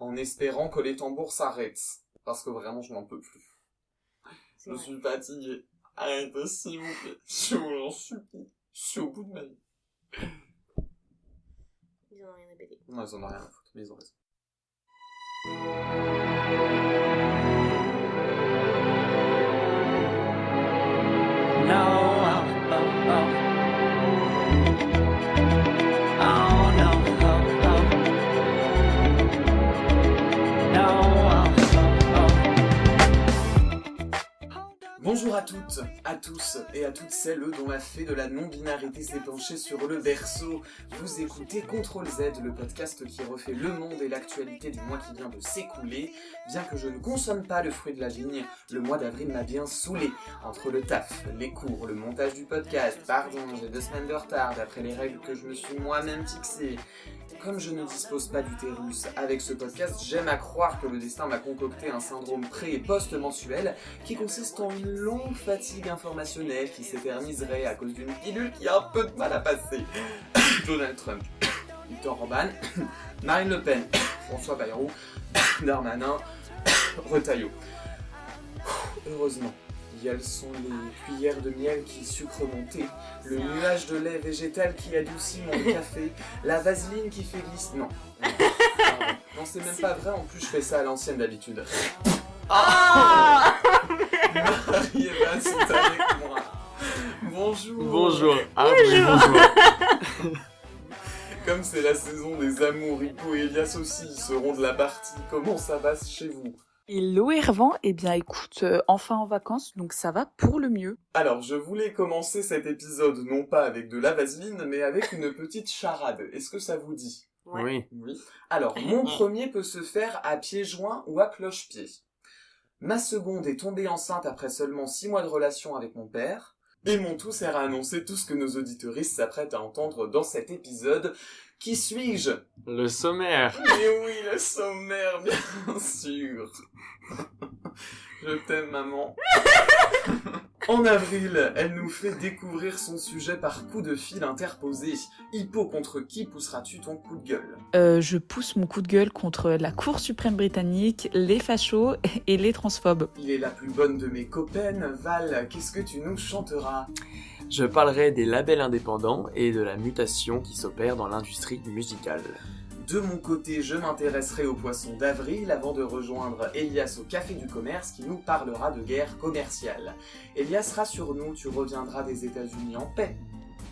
en espérant que les tambours s'arrêtent. Parce que vraiment, je n'en peux plus. Je suis fatiguée. Arrêtez, s'il vous plaît. Je vous en supplie. Je suis au bout de ma vie. Ils en ont rien à péter. Non, ils en ont rien à foutre, mais ils ont raison. Bonjour à toutes, à tous et à toutes celles dont la fée de la non-binarité s'est penchée sur le berceau. Vous écoutez Ctrl Z, le podcast qui refait le monde et l'actualité du mois qui vient de s'écouler. Bien que je ne consomme pas le fruit de la vigne, le mois d'avril m'a bien saoulé. Entre le taf, les cours, le montage du podcast, pardon, j'ai 2 semaines de retard d'après les règles que je me suis moi-même fixées. Comme je ne dispose pas d'utérus avec ce podcast, j'aime à croire que le destin m'a concocté un syndrome pré- et post-mensuel qui consiste en une longue fatigue informationnelle qui s'éterniserait à cause d'une pilule qui a un peu de mal à passer. Donald Trump, Victor Orban, Marine Le Pen, François Bayrou, Darmanin, Retailleau. Heureusement, il y a le son des cuillères de miel qui sucrent mon thé, le nuage de lait végétal qui adoucit mon café, la vaseline qui fait glisser... Non, c'est même pas vrai, en plus je fais ça à l'ancienne d'habitude. Ah Marie-Eva, c'est avec moi. Bonjour. Bonjour. Bonjour. Comme c'est la saison des amours, Rico et Elias aussi seront de la partie. Comment ça va chez vous? Hello Ervan, eh bien écoute, enfin en vacances, donc ça va pour le mieux. Alors, je voulais commencer cet épisode non pas avec de la vaseline, mais avec une petite charade. Est-ce que ça vous dit? Oui. Oui. Alors, mon premier peut se faire à pieds joints ou à cloche-pied. Ma seconde est tombée enceinte après seulement 6 mois de relation avec mon père. Et mon tout sert à annoncer tout ce que nos auditeuristes s'apprêtent à entendre dans cet épisode. Qui suis-je? Le sommaire. Mais oui, le sommaire, bien sûr. Je t'aime, maman. En avril, elle nous fait découvrir son sujet par coup de fil interposé. Hippo, contre qui pousseras-tu ton coup de gueule? Je pousse mon coup de gueule contre la Cour suprême britannique, les fachos et les transphobes. Il est la plus bonne de mes copaines. Val, qu'est-ce que tu nous chanteras? Je parlerai des labels indépendants et de la mutation qui s'opère dans l'industrie musicale. De mon côté, je m'intéresserai aux poissons d'avril avant de rejoindre Elias au Café du Commerce qui nous parlera de guerre commerciale. Elias, rassure-nous, tu reviendras des États-Unis en paix.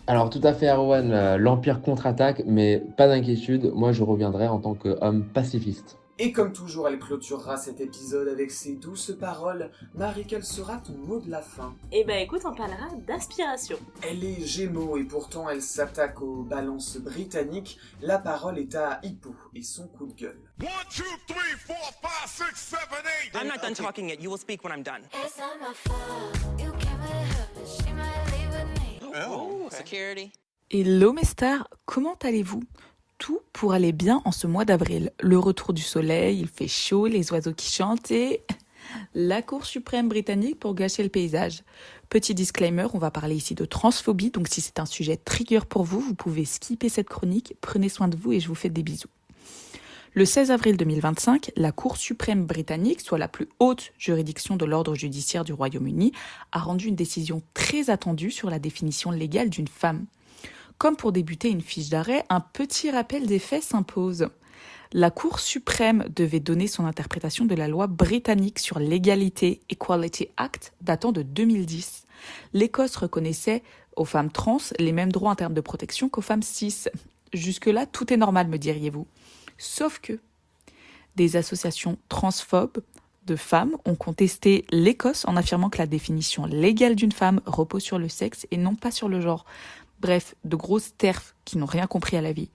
Alors tout à fait Erwan, l'Empire contre-attaque, mais pas d'inquiétude, moi je reviendrai en tant qu'homme pacifiste. Et comme toujours, elle clôturera cet épisode avec ses douces paroles. Marie, quel sera ton mot de la fin? Eh ben écoute, on parlera d'aspiration. Elle est Gémeaux et pourtant elle s'attaque aux balances britanniques. La parole est à Hippo et son coup de gueule. 1, 2, 3, 4, 5, 6, 7, 8. I'm not done talking yet. You will speak when I'm done. It's not my fault. You came with her, but she might leave with me. Oh, security. Hello mes stars, comment allez-vous? Tout pour aller bien en ce mois d'avril. Le retour du soleil, il fait chaud, les oiseaux qui chantent et la Cour suprême britannique pour gâcher le paysage. Petit disclaimer, on va parler ici de transphobie, donc si c'est un sujet trigger pour vous, vous pouvez skipper cette chronique. Prenez soin de vous et je vous fais des bisous. Le 16 avril 2025, la Cour suprême britannique, soit la plus haute juridiction de l'ordre judiciaire du Royaume-Uni, a rendu une décision très attendue sur la définition légale d'une femme. Comme pour débuter une fiche d'arrêt, un petit rappel des faits s'impose. La Cour suprême devait donner son interprétation de la loi britannique sur l'égalité Equality Act datant de 2010. L'Écosse reconnaissait aux femmes trans les mêmes droits en termes de protection qu'aux femmes cis. Jusque-là, tout est normal, me diriez-vous. Sauf que des associations transphobes de femmes ont contesté l'Écosse en affirmant que la définition légale d'une femme repose sur le sexe et non pas sur le genre. Bref, de grosses terfs qui n'ont rien compris à la vie.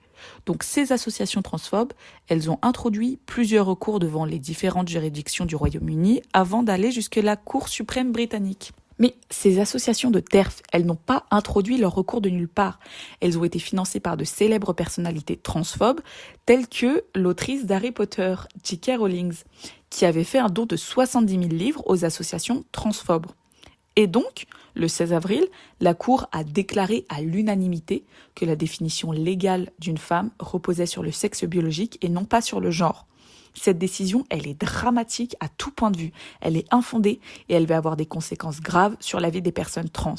Donc ces associations transphobes, elles ont introduit plusieurs recours devant les différentes juridictions du Royaume-Uni avant d'aller jusque la Cour suprême britannique. Mais ces associations de TERF, elles n'ont pas introduit leur recours de nulle part. Elles ont été financées par de célèbres personnalités transphobes, telles que l'autrice d'Harry Potter, J.K. Rowling, qui avait fait un don de 70 000 livres aux associations transphobes. Et donc, le 16 avril, la Cour a déclaré à l'unanimité que la définition légale d'une femme reposait sur le sexe biologique et non pas sur le genre. Cette décision, elle est dramatique à tout point de vue. Elle est infondée et elle va avoir des conséquences graves sur la vie des personnes trans.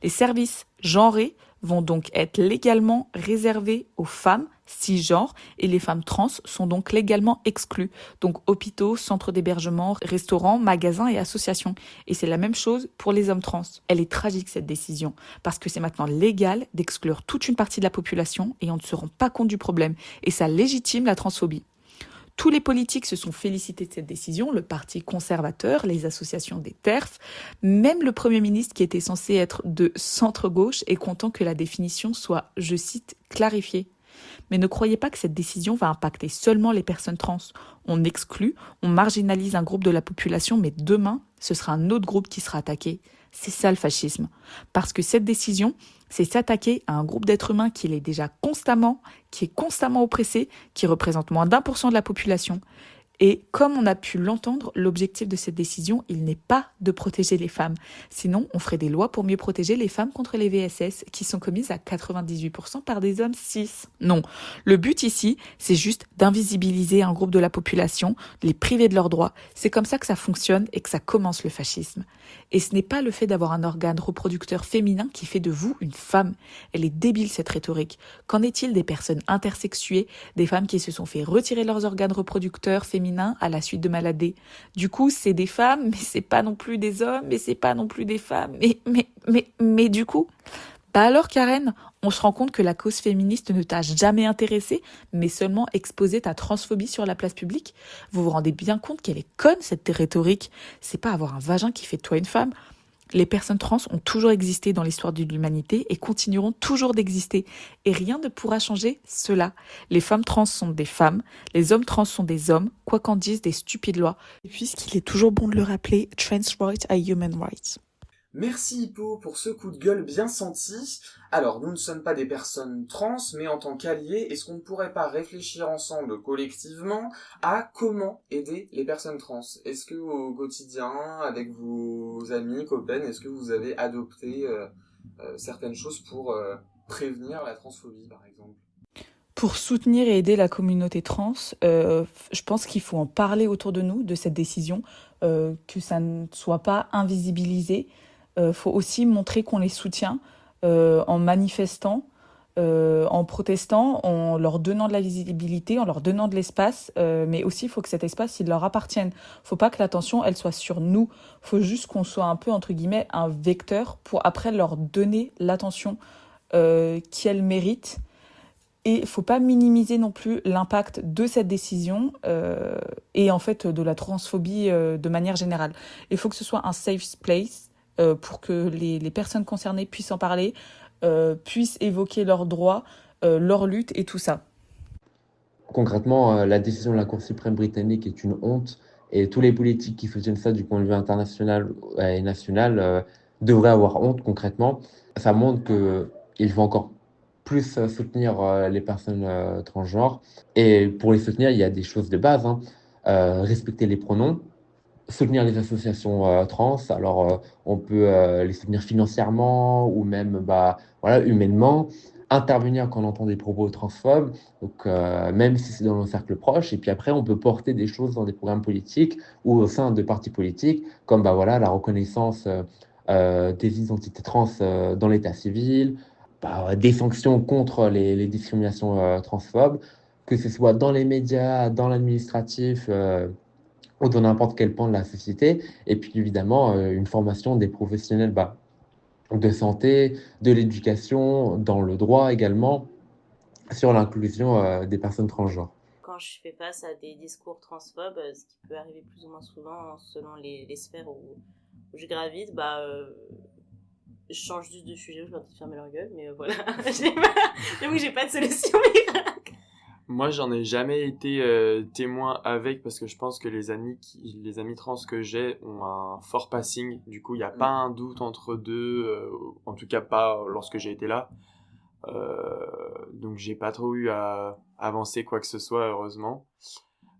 Les services genrés vont donc être légalement réservés aux femmes cisgenres et les femmes trans sont donc légalement exclues. Donc hôpitaux, centres d'hébergement, restaurants, magasins et associations. Et c'est la même chose pour les hommes trans. Elle est tragique cette décision parce que c'est maintenant légal d'exclure toute une partie de la population et on ne se rend pas compte du problème. Et ça légitime la transphobie. Tous les politiques se sont félicités de cette décision, le parti conservateur, les associations des TERF, même le Premier ministre qui était censé être de centre-gauche est content que la définition soit, je cite, clarifiée. Mais ne croyez pas que cette décision va impacter seulement les personnes trans. On exclut, on marginalise un groupe de la population, mais demain, ce sera un autre groupe qui sera attaqué. C'est ça le fascisme. Parce que cette décision, c'est s'attaquer à un groupe d'êtres humains qui est déjà constamment oppressé, qui représente moins d'1% de la population. Et comme on a pu l'entendre, l'objectif de cette décision, il n'est pas de protéger les femmes. Sinon, on ferait des lois pour mieux protéger les femmes contre les VSS, qui sont commises à 98% par des hommes cis. Non, le but ici, c'est juste d'invisibiliser un groupe de la population, de les priver de leurs droits. C'est comme ça que ça fonctionne et que ça commence le fascisme. Et ce n'est pas le fait d'avoir un organe reproducteur féminin qui fait de vous une femme. Elle est débile cette rhétorique. Qu'en est-il des personnes intersexuées, des femmes qui se sont fait retirer leurs organes reproducteurs féminins à la suite de maladies? Du coup, c'est des femmes, mais c'est pas non plus des hommes, mais c'est pas non plus des femmes. Mais du coup, bah alors Karen, on se rend compte que la cause féministe ne t'a jamais intéressée, mais seulement exposé ta transphobie sur la place publique. Vous vous rendez bien compte qu'elle est conne cette rhétorique. C'est pas avoir un vagin qui fait de toi une femme. Les personnes trans ont toujours existé dans l'histoire de l'humanité et continueront toujours d'exister. Et rien ne pourra changer cela. Les femmes trans sont des femmes, les hommes trans sont des hommes, quoi qu'en disent des stupides lois. Et puisqu'il est toujours bon de le rappeler, trans rights are human rights. Merci Hippo pour ce coup de gueule bien senti. Alors, nous ne sommes pas des personnes trans, mais en tant qu'alliés, est-ce qu'on ne pourrait pas réfléchir ensemble collectivement à comment aider les personnes trans? Est-ce que au quotidien, avec vos amis, copains, est-ce que vous avez adopté certaines choses pour prévenir la transphobie, par exemple? Pour soutenir et aider la communauté trans, je pense qu'il faut en parler autour de nous, de cette décision, que ça ne soit pas invisibilisé. Faut aussi montrer qu'on les soutient en manifestant, en protestant, en leur donnant de la visibilité, en leur donnant de l'espace, mais aussi il faut que cet espace il leur appartienne. Faut pas que l'attention elle soit sur nous. Faut juste qu'on soit un peu entre guillemets un vecteur pour après leur donner l'attention qu'elles méritent. Et il faut pas minimiser non plus l'impact de cette décision et en fait de la transphobie de manière générale. Il faut que ce soit un safe place pour que les personnes concernées puissent en parler, puissent évoquer leurs droits, leur lutte et tout ça. Concrètement, la décision de la Cour suprême britannique est une honte et tous les politiques qui soutiennent ça du point de vue international et national devraient avoir honte concrètement. Ça montre qu'il faut encore plus soutenir les personnes transgenres. Et pour les soutenir, il y a des choses de base, hein. Respecter les pronoms, soutenir les associations trans. Alors, on peut les soutenir financièrement ou même humainement. Intervenir quand on entend des propos transphobes, donc même si c'est dans nos cercles proches. Et puis après, on peut porter des choses dans des programmes politiques ou au sein de partis politiques, comme la reconnaissance des identités trans dans l'état civil, des sanctions contre les discriminations transphobes, que ce soit dans les médias, dans l'administratif ou dans n'importe quel pan de la société. Et puis évidemment, une formation des professionnels de santé, de l'éducation, dans le droit également, sur l'inclusion des personnes transgenres. Quand je fais face à des discours transphobes, ce qui peut arriver plus ou moins souvent selon les sphères où je gravite, je change juste de sujet, je leur dis de fermer leur gueule, mais voilà. J'avoue que j'ai pas de solution miracle. Moi, j'en ai jamais été témoin avec parce que je pense que les amis trans que j'ai ont un fort passing. Du coup, il n'y a pas un doute entre deux, en tout cas pas lorsque j'ai été là. Donc, j'ai pas trop eu à avancer quoi que ce soit, heureusement.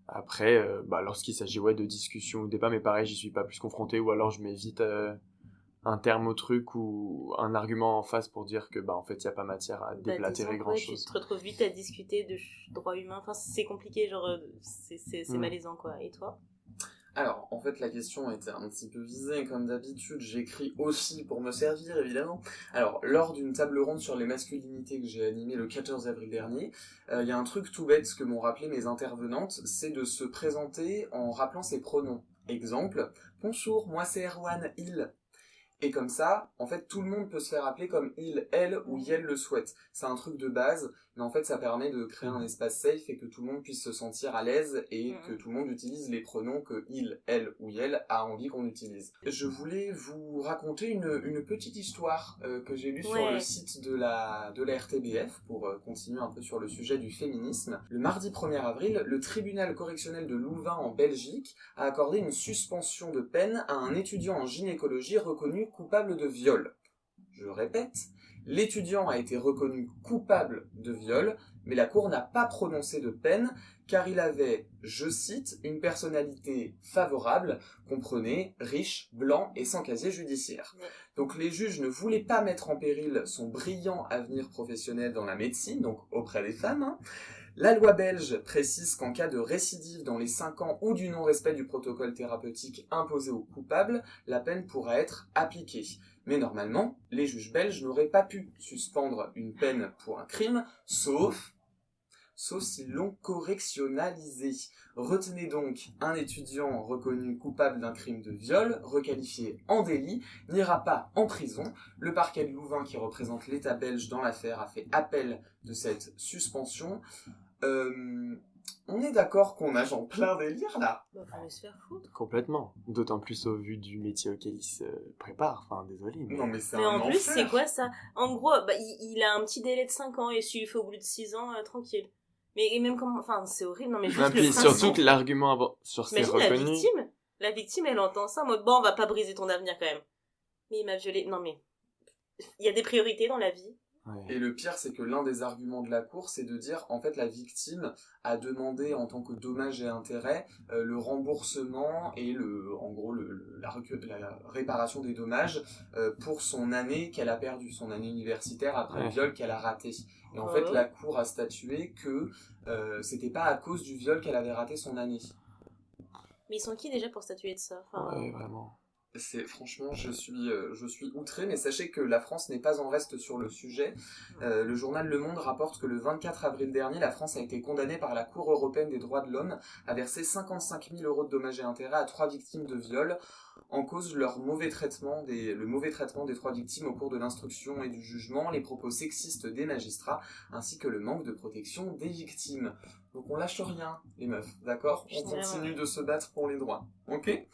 Après, lorsqu'il s'agit de discussions ou de débats, mais pareil, j'y suis pas plus confronté ou alors je m'évite un terme au truc ou un argument en face pour dire que en fait il y a pas matière à déblatérer disons, grand ouais, chose. tu te retrouves vite à discuter de droits humains. Enfin, c'est compliqué, genre, c'est malaisant, quoi. Et toi? Alors, en fait, la question était un petit peu visée, comme d'habitude, j'écris aussi pour me servir, évidemment. Alors, lors d'une table ronde sur les masculinités que j'ai animée le 14 avril dernier, il y a un truc tout bête que m'ont rappelé mes intervenantes, c'est de se présenter en rappelant ses pronoms. Exemple, bonjour, moi c'est Erwan, il. Et comme ça, en fait, tout le monde peut se faire appeler comme il, elle ou elle le souhaite. C'est un truc de base, mais en fait, ça permet de créer un espace safe et que tout le monde puisse se sentir à l'aise et que tout le monde utilise les pronoms que il, elle ou elle a envie qu'on utilise. Je voulais vous raconter une petite histoire que j'ai lue sur le site de la RTBF pour continuer un peu sur le sujet du féminisme. Le mardi 1er avril, le tribunal correctionnel de Louvain en Belgique a accordé une suspension de peine à un étudiant en gynécologie reconnu coupable de viol. Je répète, l'étudiant a été reconnu coupable de viol, mais la cour n'a pas prononcé de peine car il avait, je cite, une personnalité favorable, comprenez, riche, blanc et sans casier judiciaire. Donc les juges ne voulaient pas mettre en péril son brillant avenir professionnel dans la médecine, donc auprès des femmes. La loi belge précise qu'en cas de récidive dans les 5 ans ou du non-respect du protocole thérapeutique imposé au coupable, la peine pourra être appliquée. Mais normalement, les juges belges n'auraient pas pu suspendre une peine pour un crime, sauf s'ils l'ont correctionnalisé. Retenez donc, un étudiant reconnu coupable d'un crime de viol, requalifié en délit, n'ira pas en prison. Le parquet de Louvain, qui représente l'État belge dans l'affaire, a fait appel de cette suspension. On est d'accord qu'on nage en plein délire là. Faut se faire foutre. Complètement. D'autant plus au vu du métier auquel il se prépare. Enfin, désolé. Non mais c'est Mais un en plus, enfer. c'est quoi ça? En gros, il a un petit délai de 5 ans et s'il fait au bout de 6 ans, tranquille. Mais et même comment... Enfin, c'est horrible. Non mais juste Et le puis principe. surtout que l'argument avant sur c'est Imagine reconnu. la victime, elle entend ça en mode, bon, on va pas briser ton avenir quand même. Mais il m'a violé. Non mais... Il y a des priorités dans la vie. Ouais. Et le pire, c'est que l'un des arguments de la cour, c'est de dire, en fait, la victime a demandé en tant que dommage et intérêt le remboursement et la réparation des dommages pour son année qu'elle a perdue, son année universitaire après le viol qu'elle a raté. Et en fait, la cour a statué que c'était pas à cause du viol qu'elle avait raté son année. Mais ils sont qui déjà pour statuer de ça? Ouais, vraiment. Franchement, je suis outré, mais sachez que la France n'est pas en reste sur le sujet. Le journal Le Monde rapporte que le 24 avril dernier, la France a été condamnée par la Cour européenne des droits de l'homme à verser 55 000 € de dommages et intérêts à 3 victimes de viol, en cause le mauvais traitement des 3 victimes au cours de l'instruction et du jugement, les propos sexistes des magistrats, ainsi que le manque de protection des victimes. Donc on lâche rien, les meufs, d'accord? On continue de se battre pour les droits, ok?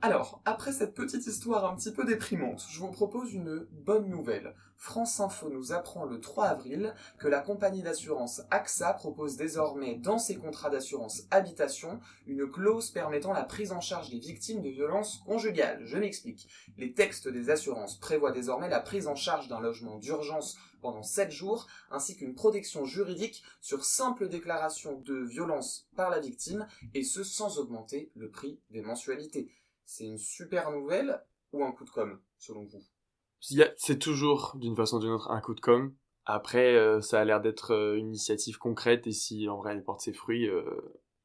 Alors, après cette petite histoire un petit peu déprimante, je vous propose une bonne nouvelle. France Info nous apprend le 3 avril que la compagnie d'assurance AXA propose désormais dans ses contrats d'assurance habitation une clause permettant la prise en charge des victimes de violences conjugales. Je m'explique. Les textes des assurances prévoient désormais la prise en charge d'un logement d'urgence pendant 7 jours, ainsi qu'une protection juridique sur simple déclaration de violence par la victime, et ce sans augmenter le prix des mensualités. C'est une super nouvelle ou un coup de com', selon vous? C'est toujours, d'une façon ou d'une autre, un coup de com'. Après, ça a l'air d'être une initiative concrète, et si en vrai elle porte ses fruits,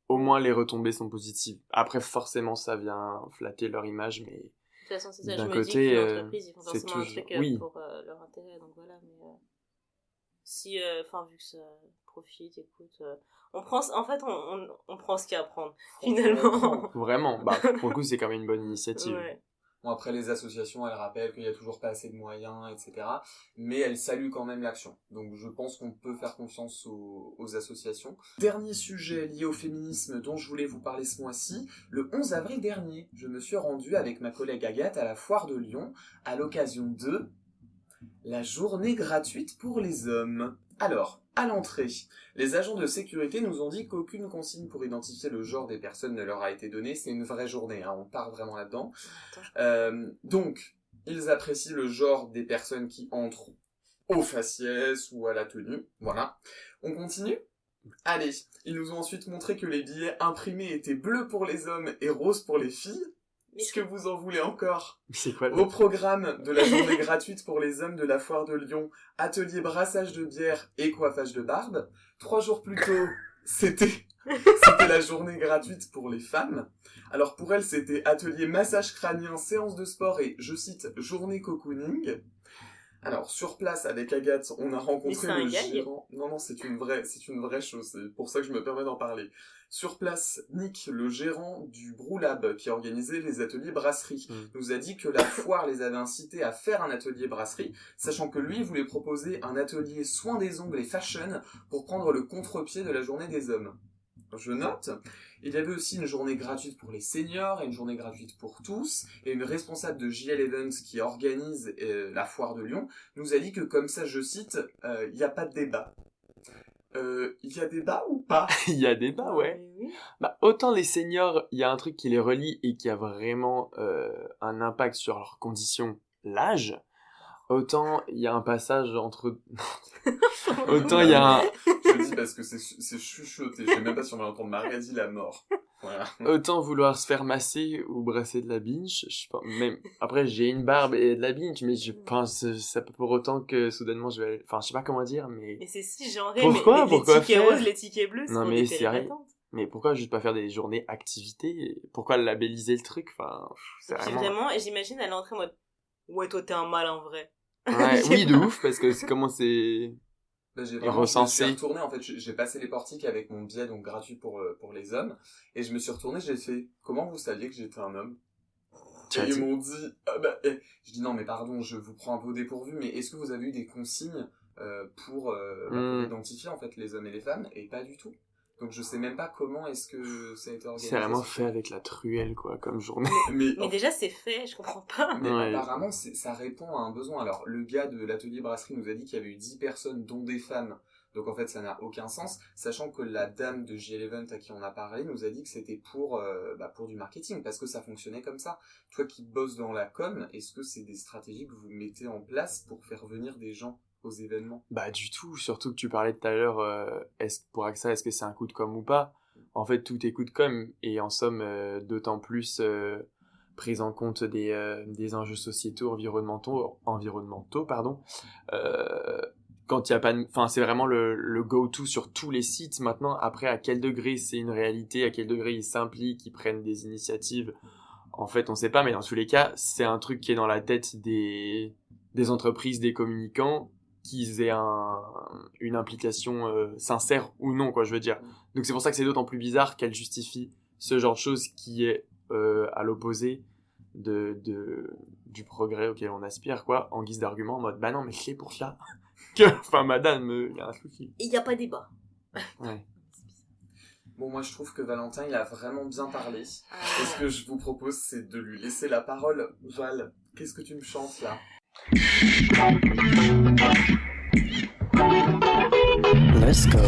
au moins les retombées sont positives. Après, forcément, ça vient flatter leur image, mais... De toute façon, c'est ça, d'un je me côté, dis que l'entreprise, ils font c'est forcément toujours... un truc oui. pour leur intérêt, donc voilà, mais... Si, vu que ça profite, écoute... on prend ce qu'il y a à prendre, finalement. Vraiment, pour le coup, c'est quand même une bonne initiative. Ouais. Bon, après, les associations, elles rappellent qu'il n'y a toujours pas assez de moyens, etc. Mais elles saluent quand même l'action. Donc je pense qu'on peut faire confiance aux associations. Dernier sujet lié au féminisme dont je voulais vous parler ce mois-ci. Le 11 avril dernier, je me suis rendu avec ma collègue Agathe à la foire de Lyon à l'occasion de la journée gratuite pour les hommes. Alors, à l'entrée, les agents de sécurité nous ont dit qu'aucune consigne pour identifier le genre des personnes ne leur a été donnée. C'est une vraie journée, on part vraiment là-dedans. Donc, ils apprécient le genre des personnes qui entrent au faciès ou à la tenue. Voilà. On continue ? Allez, ils nous ont ensuite montré que les billets imprimés étaient bleus pour les hommes et roses pour les filles. Est-ce que vous en voulez encore? C'est quoi Au programme de la journée gratuite pour les hommes de la foire de Lyon, atelier brassage de bière et coiffage de barbe. 3 jours plus tôt, c'était la journée gratuite pour les femmes. Alors pour elles, c'était atelier massage crânien, séance de sport et, je cite, journée cocooning. Alors sur place avec Agathe, on a rencontré Mais c'est un le gag? gérant. Non, c'est une vraie chose. C'est pour ça que je me permets d'en parler. Sur place, Nick, le gérant du Brewlab qui organisait les ateliers brasserie, nous a dit que la foire les avait incités à faire un atelier brasserie, sachant que lui voulait proposer un atelier soin des ongles et fashion pour prendre le contre-pied de la journée des hommes. Je note. Il y avait aussi une journée gratuite pour les seniors et une journée gratuite pour tous. Et une responsable de JL Events qui organise la foire de Lyon nous a dit que comme ça, je cite, il n'y a pas de débat. Il y a débat ou pas? Il y a débat, ouais. Oui. Bah, autant les seniors, il y a un truc qui les relie et qui a vraiment un impact sur leurs conditions, l'âge. Autant il y a un passage entre... Autant il y a un... Je dis parce que c'est chuchoté. Je sais même pas si on va l'entendre. Marie a dit la mort. Voilà. Autant vouloir se faire masser ou brasser de la binge, je sais pas, même après j'ai une barbe et de la binge, mais je pense ça peut pour autant que soudainement je vais, enfin je sais pas comment dire, mais Mais c'est si genré, Pourquoi mais les tickets faire roses, les tickets bleus, c'est Non, pour mais des sérieux. télépatantes. mais pourquoi juste pas faire des journées activités? Pourquoi labelliser le truc? Enfin, c'est Et puis vraiment... vraiment, et j'imagine elle est entrée en mode ouais, toi t'es un mal en vrai. Ouais, oui, de ouf, parce que c'est comment c'est... Là, je me recensé. suis retourné, en fait, j'ai passé les portiques avec mon billet, donc gratuit pour les hommes, et je me suis retourné, j'ai fait, comment vous saviez que j'étais un homme? Tu as Et ils dit- m'ont dit, ah bah, je dis non, mais pardon, je vous prends un peu au dépourvu, mais est-ce que vous avez eu des consignes pour identifier, en fait, les hommes et les femmes? Et pas du tout. Donc je sais même pas comment est-ce que ça a été organisé. C'est vraiment fait avec la truelle, quoi, comme journée. Mais déjà c'est fait, je comprends pas. Mais Ouais. apparemment, ça répond à un besoin. Alors, le gars de l'atelier brasserie nous a dit qu'il y avait eu 10 personnes, dont des femmes. Donc, en fait, ça n'a aucun sens. Sachant que la dame de JL Event à qui on a parlé nous a dit que c'était pour du marketing, parce que ça fonctionnait comme ça. Toi qui bosses dans la com, est-ce que c'est des stratégies que vous mettez en place pour faire venir des gens aux événements? Bah du tout, surtout que tu parlais tout à l'heure, pour AXA, est-ce que c'est un coup de com ou pas? En fait, tout est coup de com, et en somme, d'autant plus prise en compte des enjeux sociétaux, environnementaux, pardon. Quand il y a pas, enfin c'est vraiment le go-to sur tous les sites maintenant. Après, à quel degré c'est une réalité, à quel degré ils s'impliquent, ils prennent des initiatives, en fait on sait pas, mais dans tous les cas, c'est un truc qui est dans la tête des entreprises, des communicants, qu'ils aient une implication sincère ou non, quoi, je veux dire. Donc c'est pour ça que c'est d'autant plus bizarre qu'elle justifie ce genre de choses qui est à l'opposé du progrès auquel on aspire, quoi, en guise d'argument, en mode bah non, mais c'est pour ça que, enfin madame, il y a un souci. Il y a pas débat. Ouais. Bon, moi je trouve que Valentin il a vraiment bien parlé. Ah. Et ce que je vous propose, c'est de lui laisser la parole. Val, qu'est-ce que tu me chantes là? Let's go.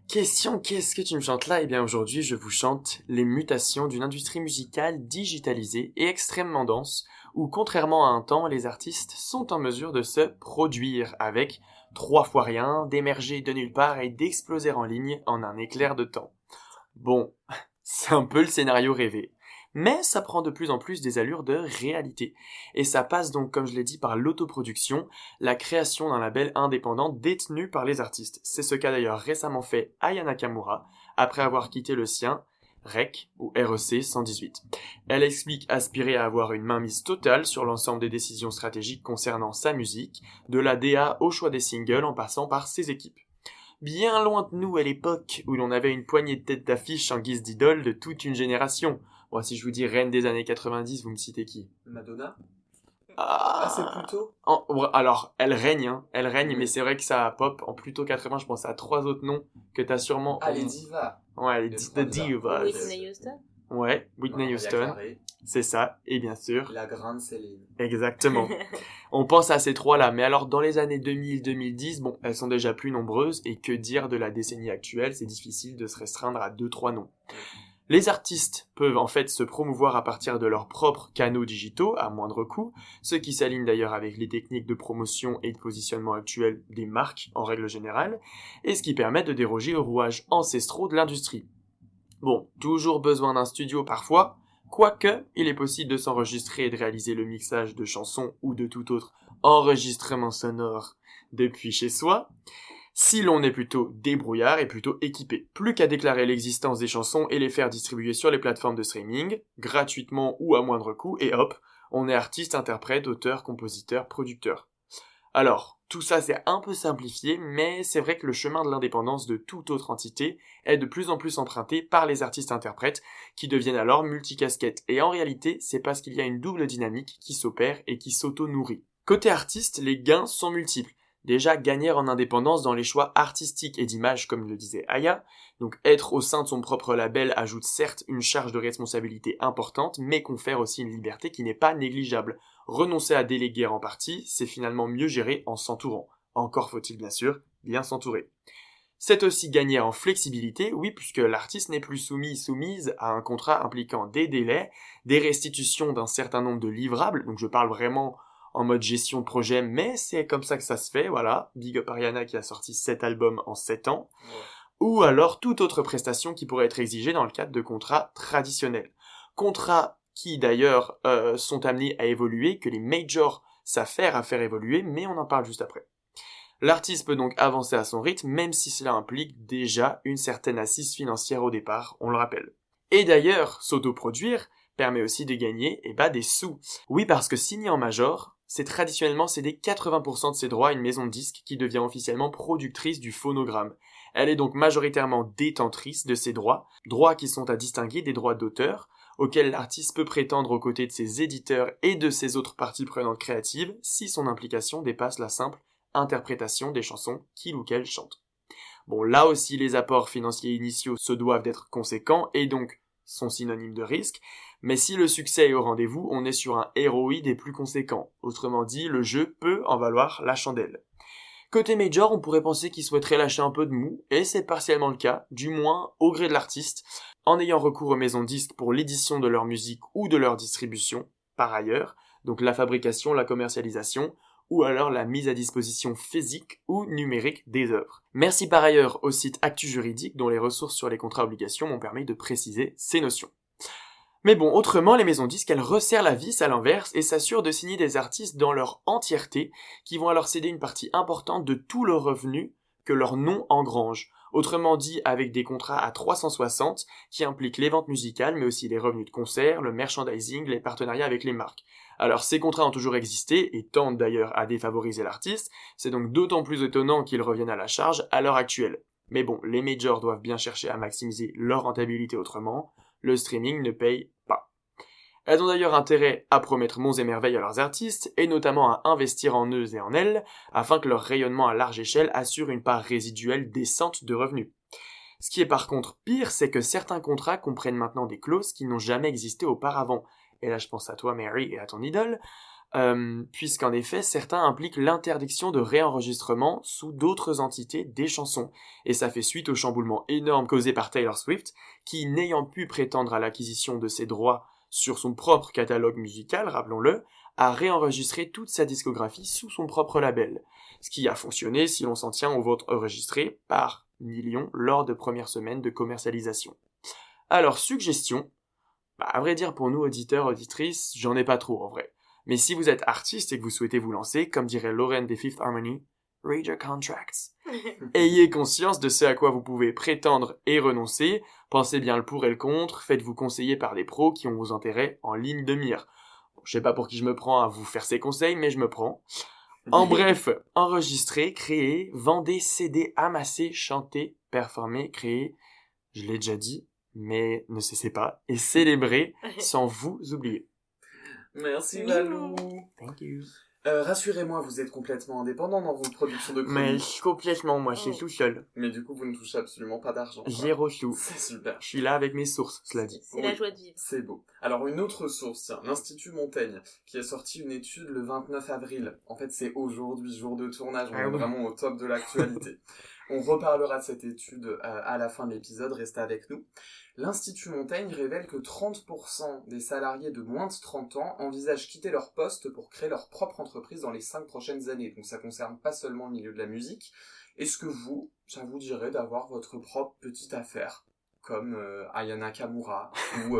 Question, qu'est-ce que tu me chantes là? Eh bien aujourd'hui, je vous chante les mutations d'une industrie musicale digitalisée et extrêmement dense, où contrairement à un temps, les artistes sont en mesure de se produire avec 3 fois rien, d'émerger de nulle part et d'exploser en ligne en un éclair de temps. Bon, c'est un peu le scénario rêvé. Mais ça prend de plus en plus des allures de réalité. Et ça passe donc, comme je l'ai dit, par l'autoproduction, la création d'un label indépendant détenu par les artistes. C'est ce qu'a d'ailleurs récemment fait Aya Nakamura, après avoir quitté le sien, REC, ou REC 118. Elle explique aspirer à avoir une mainmise totale sur l'ensemble des décisions stratégiques concernant sa musique, de la DA au choix des singles en passant par ses équipes. Bien loin de nous à l'époque où l'on avait une poignée de têtes d'affiche en guise d'idole de toute une génération. Bon, si je vous dis reine des années 90, vous me citez qui? Madonna? Ah, Ah, c'est plutôt? Alors, elle règne, mais c'est vrai que ça pop. En plutôt 80, je pense à 3 autres noms que t'as sûrement... Ah, les divas. Ouais, les Les The Divas. Whitney Houston. Ouais, Whitney Mariah Houston, Carey, c'est ça, et bien sûr, la grande Céline. exactement. On pense à ces 3-là, mais alors dans les années 2000-2010, bon, elles sont déjà plus nombreuses, et que dire de la décennie actuelle, c'est difficile de se restreindre à 2-3 noms. Les artistes peuvent en fait se promouvoir à partir de leurs propres canaux digitaux à moindre coût, ce qui s'aligne d'ailleurs avec les techniques de promotion et de positionnement actuelles des marques en règle générale, et ce qui permet de déroger aux rouages ancestraux de l'industrie. Bon, toujours besoin d'un studio parfois, quoique il est possible de s'enregistrer et de réaliser le mixage de chansons ou de tout autre enregistrement sonore depuis chez soi, si l'on est plutôt débrouillard et plutôt équipé. Plus qu'à déclarer l'existence des chansons et les faire distribuer sur les plateformes de streaming, gratuitement ou à moindre coût, et hop, on est artiste, interprète, auteur, compositeur, producteur. Alors, tout ça c'est un peu simplifié, mais c'est vrai que le chemin de l'indépendance de toute autre entité est de plus en plus emprunté par les artistes-interprètes, qui deviennent alors multicasquettes. Et en réalité, c'est parce qu'il y a une double dynamique qui s'opère et qui s'auto-nourrit. Côté artiste, les gains sont multiples. Déjà, gagner en indépendance dans les choix artistiques et d'image, comme le disait Aya. Donc, être au sein de son propre label ajoute certes une charge de responsabilité importante, mais confère aussi une liberté qui n'est pas négligeable. Renoncer à déléguer en partie, c'est finalement mieux gérer en s'entourant. Encore faut-il bien sûr bien s'entourer. C'est aussi gagner en flexibilité, oui, puisque l'artiste n'est plus soumise à un contrat impliquant des délais, des restitutions d'un certain nombre de livrables, donc je parle vraiment en mode gestion de projet, mais c'est comme ça que ça se fait, voilà. Big up Ariana qui a sorti 7 albums en 7 ans. Ouais. Ou alors toute autre prestation qui pourrait être exigée dans le cadre de contrats traditionnels. Contrats qui d'ailleurs sont amenés à évoluer, que les majors s'affairent à faire évoluer, mais on en parle juste après. L'artiste peut donc avancer à son rythme, même si cela implique déjà une certaine assise financière au départ, on le rappelle. Et d'ailleurs, s'autoproduire permet aussi de gagner des sous. Oui, parce que signer en major, c'est traditionnellement céder 80% de ses droits à une maison de disques qui devient officiellement productrice du phonogramme. Elle est donc majoritairement détentrice de ses droits qui sont à distinguer des droits d'auteur, auxquels l'artiste peut prétendre aux côtés de ses éditeurs et de ses autres parties prenantes créatives si son implication dépasse la simple interprétation des chansons qu'il ou qu'elle chante. Bon, là aussi les apports financiers initiaux se doivent d'être conséquents et donc sont synonymes de risque, mais si le succès est au rendez-vous, on est sur un ROI des plus conséquents. Autrement dit, le jeu peut en valoir la chandelle. Côté major, on pourrait penser qu'ils souhaiteraient lâcher un peu de mou, et c'est partiellement le cas, du moins au gré de l'artiste, en ayant recours aux maisons de disques pour l'édition de leur musique ou de leur distribution, par ailleurs, donc la fabrication, la commercialisation, ou alors la mise à disposition physique ou numérique des œuvres. Merci par ailleurs au site Actu Juridique dont les ressources sur les contrats obligations m'ont permis de préciser ces notions. Mais bon, autrement, les maisons disques, elles resserrent la vis à l'inverse et s'assurent de signer des artistes dans leur entièreté, qui vont alors céder une partie importante de tout le revenu que leur nom engrange. Autrement dit, avec des contrats à 360, qui impliquent les ventes musicales, mais aussi les revenus de concert, le merchandising, les partenariats avec les marques. Alors ces contrats ont toujours existé, et tendent d'ailleurs à défavoriser l'artiste, c'est donc d'autant plus étonnant qu'ils reviennent à la charge à l'heure actuelle. Mais bon, les majors doivent bien chercher à maximiser leur rentabilité autrement, le streaming ne paye pas. Elles ont d'ailleurs intérêt à promettre monts et merveilles à leurs artistes, et notamment à investir en eux et en elles, afin que leur rayonnement à large échelle assure une part résiduelle décente de revenus. Ce qui est par contre pire, c'est que certains contrats comprennent maintenant des clauses qui n'ont jamais existé auparavant. Et là je pense à toi Mary et à ton idole, puisqu'en effet certains impliquent l'interdiction de réenregistrement sous d'autres entités des chansons, et ça fait suite au chamboulement énorme causé par Taylor Swift, qui n'ayant pu prétendre à l'acquisition de ses droits sur son propre catalogue musical, rappelons-le, a réenregistré toute sa discographie sous son propre label, ce qui a fonctionné si l'on s'en tient aux ventes enregistrées par millions lors de premières semaines de commercialisation. Alors suggestion, à vrai dire pour nous auditeurs, auditrices, j'en ai pas trop en vrai. Mais si vous êtes artiste et que vous souhaitez vous lancer, comme dirait Lauren des Fifth Harmony, read your contracts. Ayez conscience de ce à quoi vous pouvez prétendre et renoncer, pensez bien le pour et le contre, faites-vous conseiller par des pros qui ont vos intérêts en ligne de mire. Bon, je sais pas pour qui je me prends à vous faire ces conseils, mais je me prends. En bref, enregistrez, créez, vendez, cédez, amassez, chantez, performez, créez, je l'ai déjà dit, mais ne cessez pas, et célébrez sans vous oublier. Merci Valou. Thank you. Rassurez-moi, vous êtes complètement indépendant dans vos productions de chroniques. Mais complètement, moi, je suis tout seul. Mais du coup, vous ne touchez absolument pas d'argent. Zéro sou. C'est super. Je suis là avec mes sources, cela dit. C'est la joie de vivre. C'est beau. Alors, une autre source, tiens, l'Institut Montaigne, qui a sorti une étude le 29 avril. En fait, c'est aujourd'hui, jour de tournage, on est vraiment au top de l'actualité. On reparlera de cette étude à la fin de l'épisode, restez avec nous. L'Institut Montaigne révèle que 30% des salariés de moins de 30 ans envisagent quitter leur poste pour créer leur propre entreprise dans les 5 prochaines années. Donc ça concerne pas seulement le milieu de la musique. Est-ce que ça vous dirait d'avoir votre propre petite affaire, comme Aya Nakamura, ou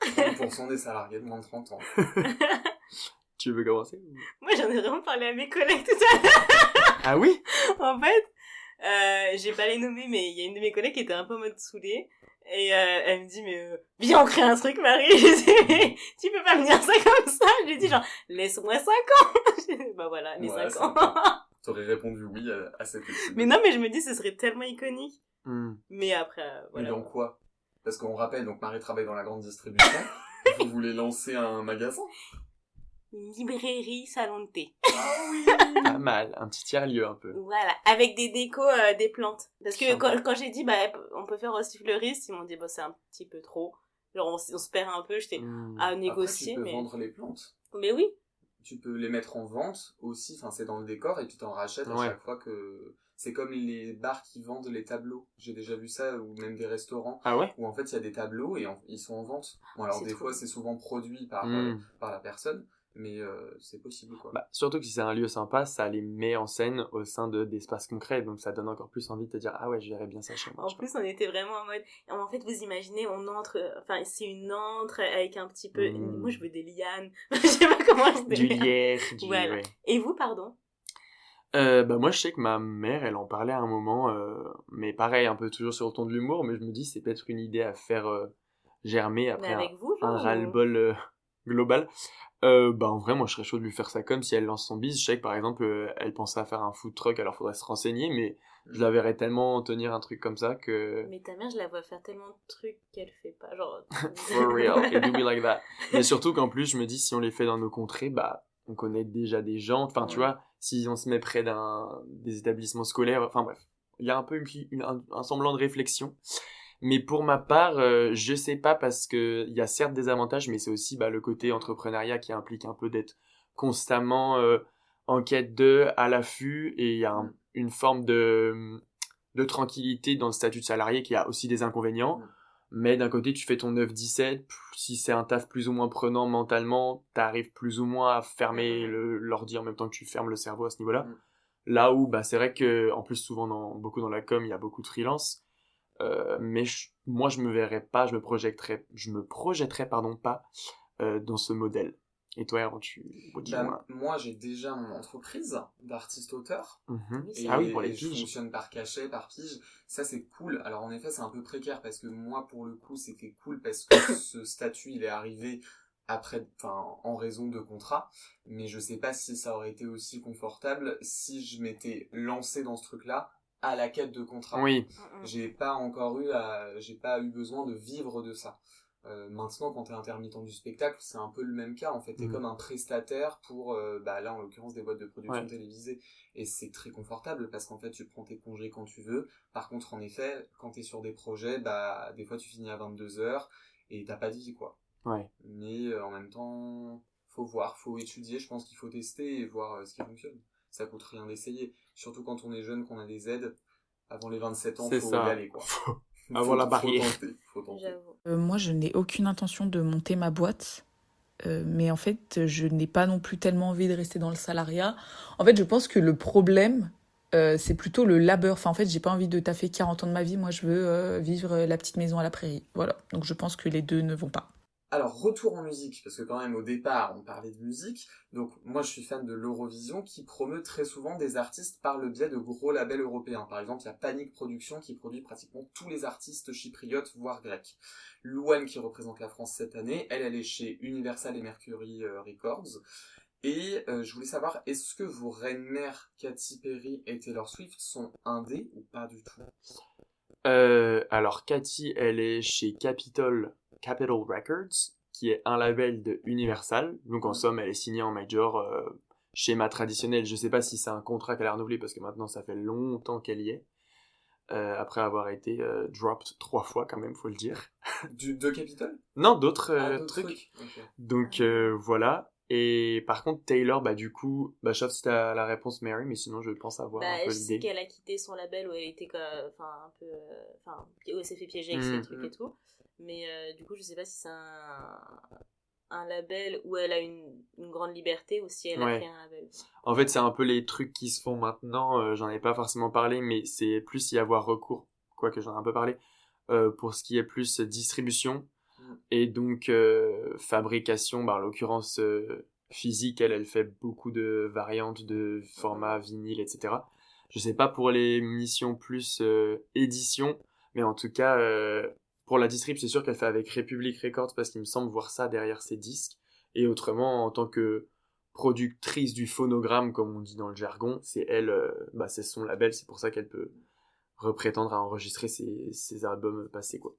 30% des salariés de moins de 30 ans? Tu veux commencer? Moi, j'en ai vraiment parlé à mes collègues tout à l'heure. Ah oui? En fait, j'ai pas les nommer, mais il y a une de mes collègues qui était un peu en mode saoulée. Et elle me dit, mais viens, on crée un truc, Marie. Je dis, mais tu peux pas me dire ça comme ça. Je lui ai dit, genre, laisse-moi 5 ans. J'ai dit, bah voilà, les 5 ans. T'aurais répondu oui à cette étude. Mais non, mais je me dis, ce serait tellement iconique. Mm. Mais après, Mais voilà. dans quoi? Parce qu'on rappelle, donc Marie travaille dans la grande distribution. Vous voulez lancer un magasin? Une librairie, salon de thé. Ah oui! Pas mal, un petit tiers-lieu un peu. Voilà, avec des décos, des plantes. Parce que Sympa. quand j'ai dit, bah, on peut faire aussi fleuriste, ils m'ont dit, bah, c'est un petit peu trop. Genre, on se perd un peu, j'étais à négocier, Après, tu peux mais... vendre les plantes. Mais oui. Tu peux les mettre en vente aussi, enfin c'est dans le décor et tu t'en rachètes à Ouais. chaque fois que... C'est comme les bars qui vendent les tableaux. J'ai déjà vu ça, ou même des restaurants, Ah ouais? où en fait il y a des tableaux et ils sont en vente. Bon alors C'est des trop fois bien. c'est souvent produit par la personne, mais c'est possible quoi. Bah, surtout que si c'est un lieu sympa, ça les met en scène au sein d'espaces concrets, donc ça donne encore plus envie de te dire ah ouais, je verrais bien ça chez moi. En plus, on était vraiment en mode... En fait, vous imaginez, on entre... Enfin, c'est une antre avec un petit peu... Moi, je veux des lianes. Je sais pas comment je Du dirais. lierre, du... Voilà. Ouais. Et vous, pardon? Bah moi je sais que ma mère elle en parlait à un moment, mais pareil un peu toujours sur le ton de l'humour, mais je me dis c'est peut-être une idée à faire germer Mais après avec vous, genre un ou- ras-le-bol global. Bah en vrai moi je serais chaud de lui faire ça comme si elle lance son biz. Je sais que par exemple elle pensait à faire un food truck, alors faudrait se renseigner, mais je la verrais tellement tenir un truc comme ça que... Mais ta mère, je la vois faire tellement de trucs qu'elle fait pas. Genre... For real, it do be like that. Mais surtout qu'en plus je me dis si on les fait dans nos contrées, bah on connaît déjà des gens, enfin tu vois, si on se met près des établissements scolaires, enfin bref, il y a un peu un semblant de réflexion. Mais pour ma part, je sais pas parce que il y a certes des avantages, mais c'est aussi le côté entrepreneuriat qui implique un peu d'être constamment en quête à l'affût, et il y a une forme de tranquillité dans le statut de salarié qui a aussi des inconvénients. Mais d'un côté, tu fais ton 9-17, si c'est un taf plus ou moins prenant mentalement, t'arrives plus ou moins à fermer l'ordi en même temps que tu fermes le cerveau à ce niveau-là. Là où, c'est vrai que, en plus, souvent, beaucoup dans la com, il y a beaucoup de freelance. Mais moi, je me projetterais pas dans ce modèle. Et toi, Erwan, moi, j'ai déjà mon entreprise d'artiste-auteur. Ah oui, pour les et je piges. fonctionne par cachet, par pige. Ça, c'est cool. Alors, en effet, c'est un peu précaire parce que moi, pour le coup, c'était cool parce que ce statut, il est arrivé en raison de contrat. Mais je sais pas si ça aurait été aussi confortable si je m'étais lancé dans ce truc-là à la quête de contrat. Oui. J'ai pas eu besoin de vivre de ça. Maintenant, quand t'es intermittent du spectacle, c'est un peu le même cas. En fait, t'es comme un prestataire pour, là, en l'occurrence, des boîtes de production télévisées. Et c'est très confortable parce qu'en fait, tu prends tes congés quand tu veux. Par contre, en effet, quand t'es sur des projets, des fois, tu finis à 22h et t'as pas de vie, quoi. Ouais. Mais en même temps, faut voir, faut étudier. Je pense qu'il faut tester et voir ce qui fonctionne. Ça coûte rien d'essayer. Surtout quand on est jeune, qu'on a des aides. Avant les 27 ans, C'est faut ça. y aller, quoi. Avoir la barrière. Faut tenter. Moi, je n'ai aucune intention de monter ma boîte. Mais en fait, je n'ai pas non plus tellement envie de rester dans le salariat. En fait, je pense que le problème, c'est plutôt le labeur. Enfin, en fait, j'ai pas envie de taffer 40 ans de ma vie. Moi, je veux vivre la petite maison à la prairie. Voilà. Donc, je pense que les deux ne vont pas. Alors, retour en musique, parce que quand même, au départ, on parlait de musique. Donc, moi, je suis fan de l'Eurovision, qui promeut très souvent des artistes par le biais de gros labels européens. Par exemple, il y a Panic Productions, qui produit pratiquement tous les artistes chypriotes, voire grecs. Louane, qui représente la France cette année, elle est chez Universal et Mercury Records. Et je voulais savoir, est-ce que vos reines mères, Katy Perry et Taylor Swift, sont indés ou pas du tout? Alors, Katy, elle est chez Capitol Records, qui est un label de Universal. Donc, en somme, elle est signée en major, schéma traditionnel. Je sais pas si c'est un contrat qu'elle a renouvelé, parce que maintenant, ça fait longtemps qu'elle y est. Après avoir été dropped 3 fois, quand même, faut le dire. De Capitol? Non, d'autres trucs. Okay. Donc, voilà. Et par contre, Taylor, bah du coup, bah sauf si t'as la réponse Mary, mais sinon je pense avoir un peu Je sais l'idée. qu'elle a quitté son label où elle était enfin un peu enfin où elle s'est fait piéger avec ses trucs et tout, mais du coup je sais pas si c'est un label où elle a une grande liberté ou si elle a créé un label. En fait, c'est un peu les trucs qui se font maintenant, j'en ai pas forcément parlé, mais c'est plus y avoir recours, quoique j'en ai un peu parlé, pour ce qui est plus distribution et donc fabrication, bah en l'occurrence physique, elle fait beaucoup de variantes de format vinyle, etc. Je sais pas pour les missions plus édition, mais en tout cas pour la distrib, c'est sûr qu'elle fait avec Republic Records parce qu'il me semble voir ça derrière ses disques. Et autrement, en tant que productrice du phonogramme, comme on dit dans le jargon, c'est elle, c'est son label, c'est pour ça qu'elle peut reprétendre à enregistrer ses albums passés, quoi.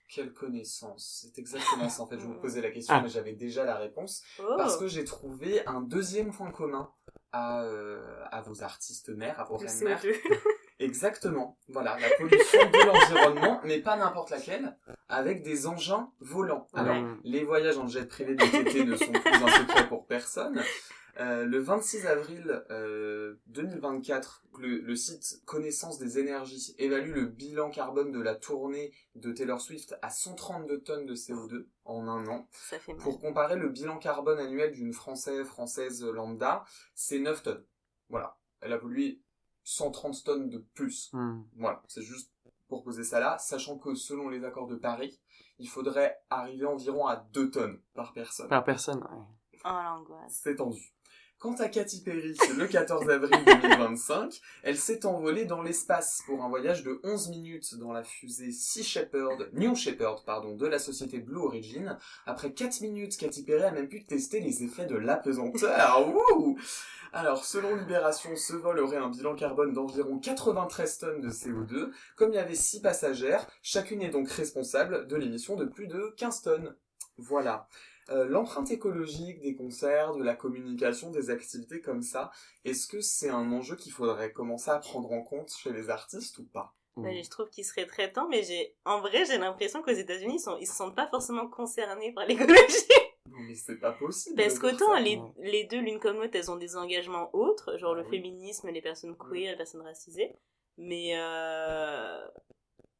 Quelle connaissance. C'est exactement ça. En fait, je vous posais la question, mais j'avais déjà la réponse. Parce que j'ai trouvé un deuxième point commun à vos artistes mères, à vos reines mères. Exactement. Voilà, la pollution de l'environnement, mais pas n'importe laquelle, avec des engins volants. Alors, les voyages en jet privé de TT ne sont plus un secret pour personne. Le 26 avril 2024, le site Connaissance des énergies évalue le bilan carbone de la tournée de Taylor Swift à 132 tonnes de CO2 en un an. Ça fait mal. Pour comparer, le bilan carbone annuel d'une Française lambda, c'est 9 tonnes. Voilà. Elle a pollué 130 tonnes de plus. Voilà. C'est juste pour poser ça là, sachant que selon les accords de Paris, il faudrait arriver environ à 2 tonnes par personne. Par personne, ouais. Oh l'angoisse. C'est tendu. Quant à Katy Perry, le 14 avril 2025, elle s'est envolée dans l'espace pour un voyage de 11 minutes dans la fusée New Shepard, de la société Blue Origin. Après 4 minutes, Katy Perry a même pu tester les effets de l'apesanteur. Wouh! Alors, selon Libération, ce vol aurait un bilan carbone d'environ 93 tonnes de CO2. Comme il y avait 6 passagères, chacune est donc responsable de l'émission de plus de 15 tonnes. Voilà. L'empreinte écologique des concerts, de la communication, des activités comme ça, est-ce que c'est un enjeu qu'il faudrait commencer à prendre en compte chez les artistes ou pas? Je trouve qu'il serait très temps, mais en vrai, j'ai l'impression qu'aux États-Unis, ils se sentent pas forcément concernés par l'écologie. Non, mais c'est pas possible. Parce qu'autant les deux, l'une comme l'autre, elles ont des engagements autres, genre le féminisme, les personnes queer, les personnes racisées, mais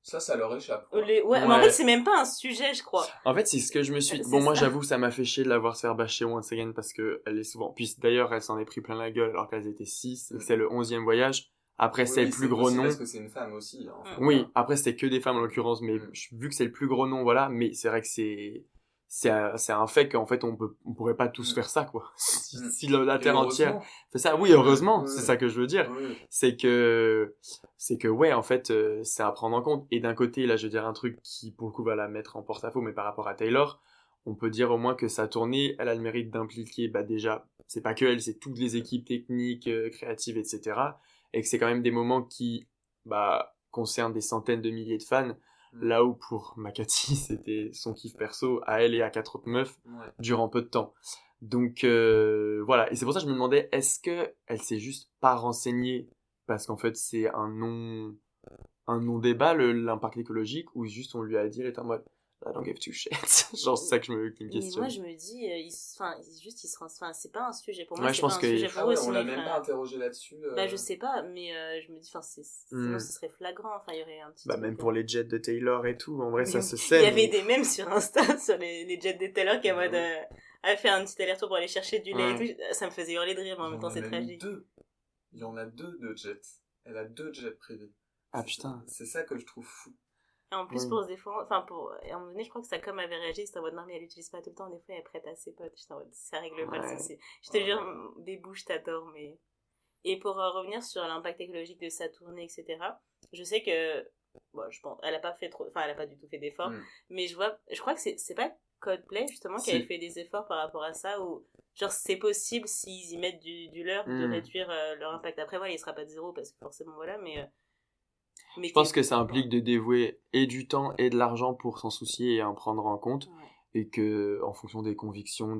ça leur échappe. Mais en fait, c'est même pas un sujet, je crois. En fait, c'est ce que je me suis... Bon, moi, j'avoue, ça m'a fait chier de la voir se faire bâcher once again parce que elle est souvent... Puis d'ailleurs, elle s'en est pris plein la gueule alors qu'elles étaient 6. C'est le 11e voyage. Après, c'est le plus gros nom. Parce que c'est une femme aussi. Hein. Oui, après, c'était que des femmes en l'occurrence, mais vu que c'est le plus gros nom, voilà. Mais c'est vrai que c'est un fait qu'en fait on pourrait pas tous faire ça, quoi. Si la terre entière fait ça, oui, heureusement, c'est ça que je veux dire. C'est que ouais, en fait c'est à prendre en compte. Et d'un côté, là je veux dire un truc qui pour le coup va la mettre en porte-à-faux, mais par rapport à Taylor, on peut dire au moins que sa tournée, elle a le mérite d'impliquer, déjà, c'est pas que elle, c'est toutes les équipes techniques, créatives, etc. Et que c'est quand même des moments qui concernent des centaines de milliers de fans. Là où pour Makati, c'était son kiff perso à elle et à 4 autres meufs durant peu de temps. Donc voilà, et c'est pour ça que je me demandais, est-ce que elle s'est juste pas renseignée parce qu'en fait c'est un non-débat, l'impact écologique, ou juste on lui a dit, elle est en mode I don't give two shits. Genre c'est ça que je me questionne. Mais moi je me dis, c'est pas un sujet pour moi. Ouais, je pense un sujet pour eux, on l'a même pas interrogé là-dessus. Je sais pas, mais je me dis, sinon ce serait flagrant. Il y aurait un petit. Même pour les jets de Taylor et tout, en vrai ça se sait. Il y avait des mèmes sur Insta sur les jets de Taylor qui en mode a fait un petit aller-retour pour aller chercher du lait et tout. Ça me faisait hurler de rire, mais en même temps c'est tragique. Il y en a 2 de jets. Elle a 2 jets privés. Ah putain. C'est ça que je trouve fou. Et en plus, pour se défendre, à un moment donné, je crois que sa com avait réagi, c'était en mode non, mais elle l'utilise pas tout le temps, des fois elle prête à ses potes. J'étais en mode ça règle pas le souci. Je te jure, des bouches, t'adore, mais. Et pour revenir sur l'impact écologique de sa tournée, etc., je sais que. Je pense, elle a pas fait trop. Elle a pas du tout fait d'efforts, mais je crois que c'est pas Coldplay, justement, qui avait fait des efforts par rapport à ça, où. Genre, c'est possible s'ils y mettent du leur, de réduire leur impact. Après, il sera pas de zéro, parce que forcément, voilà, mais je pense que ça implique de dévouer et du temps et de l'argent pour s'en soucier et en prendre en compte, et que en fonction des convictions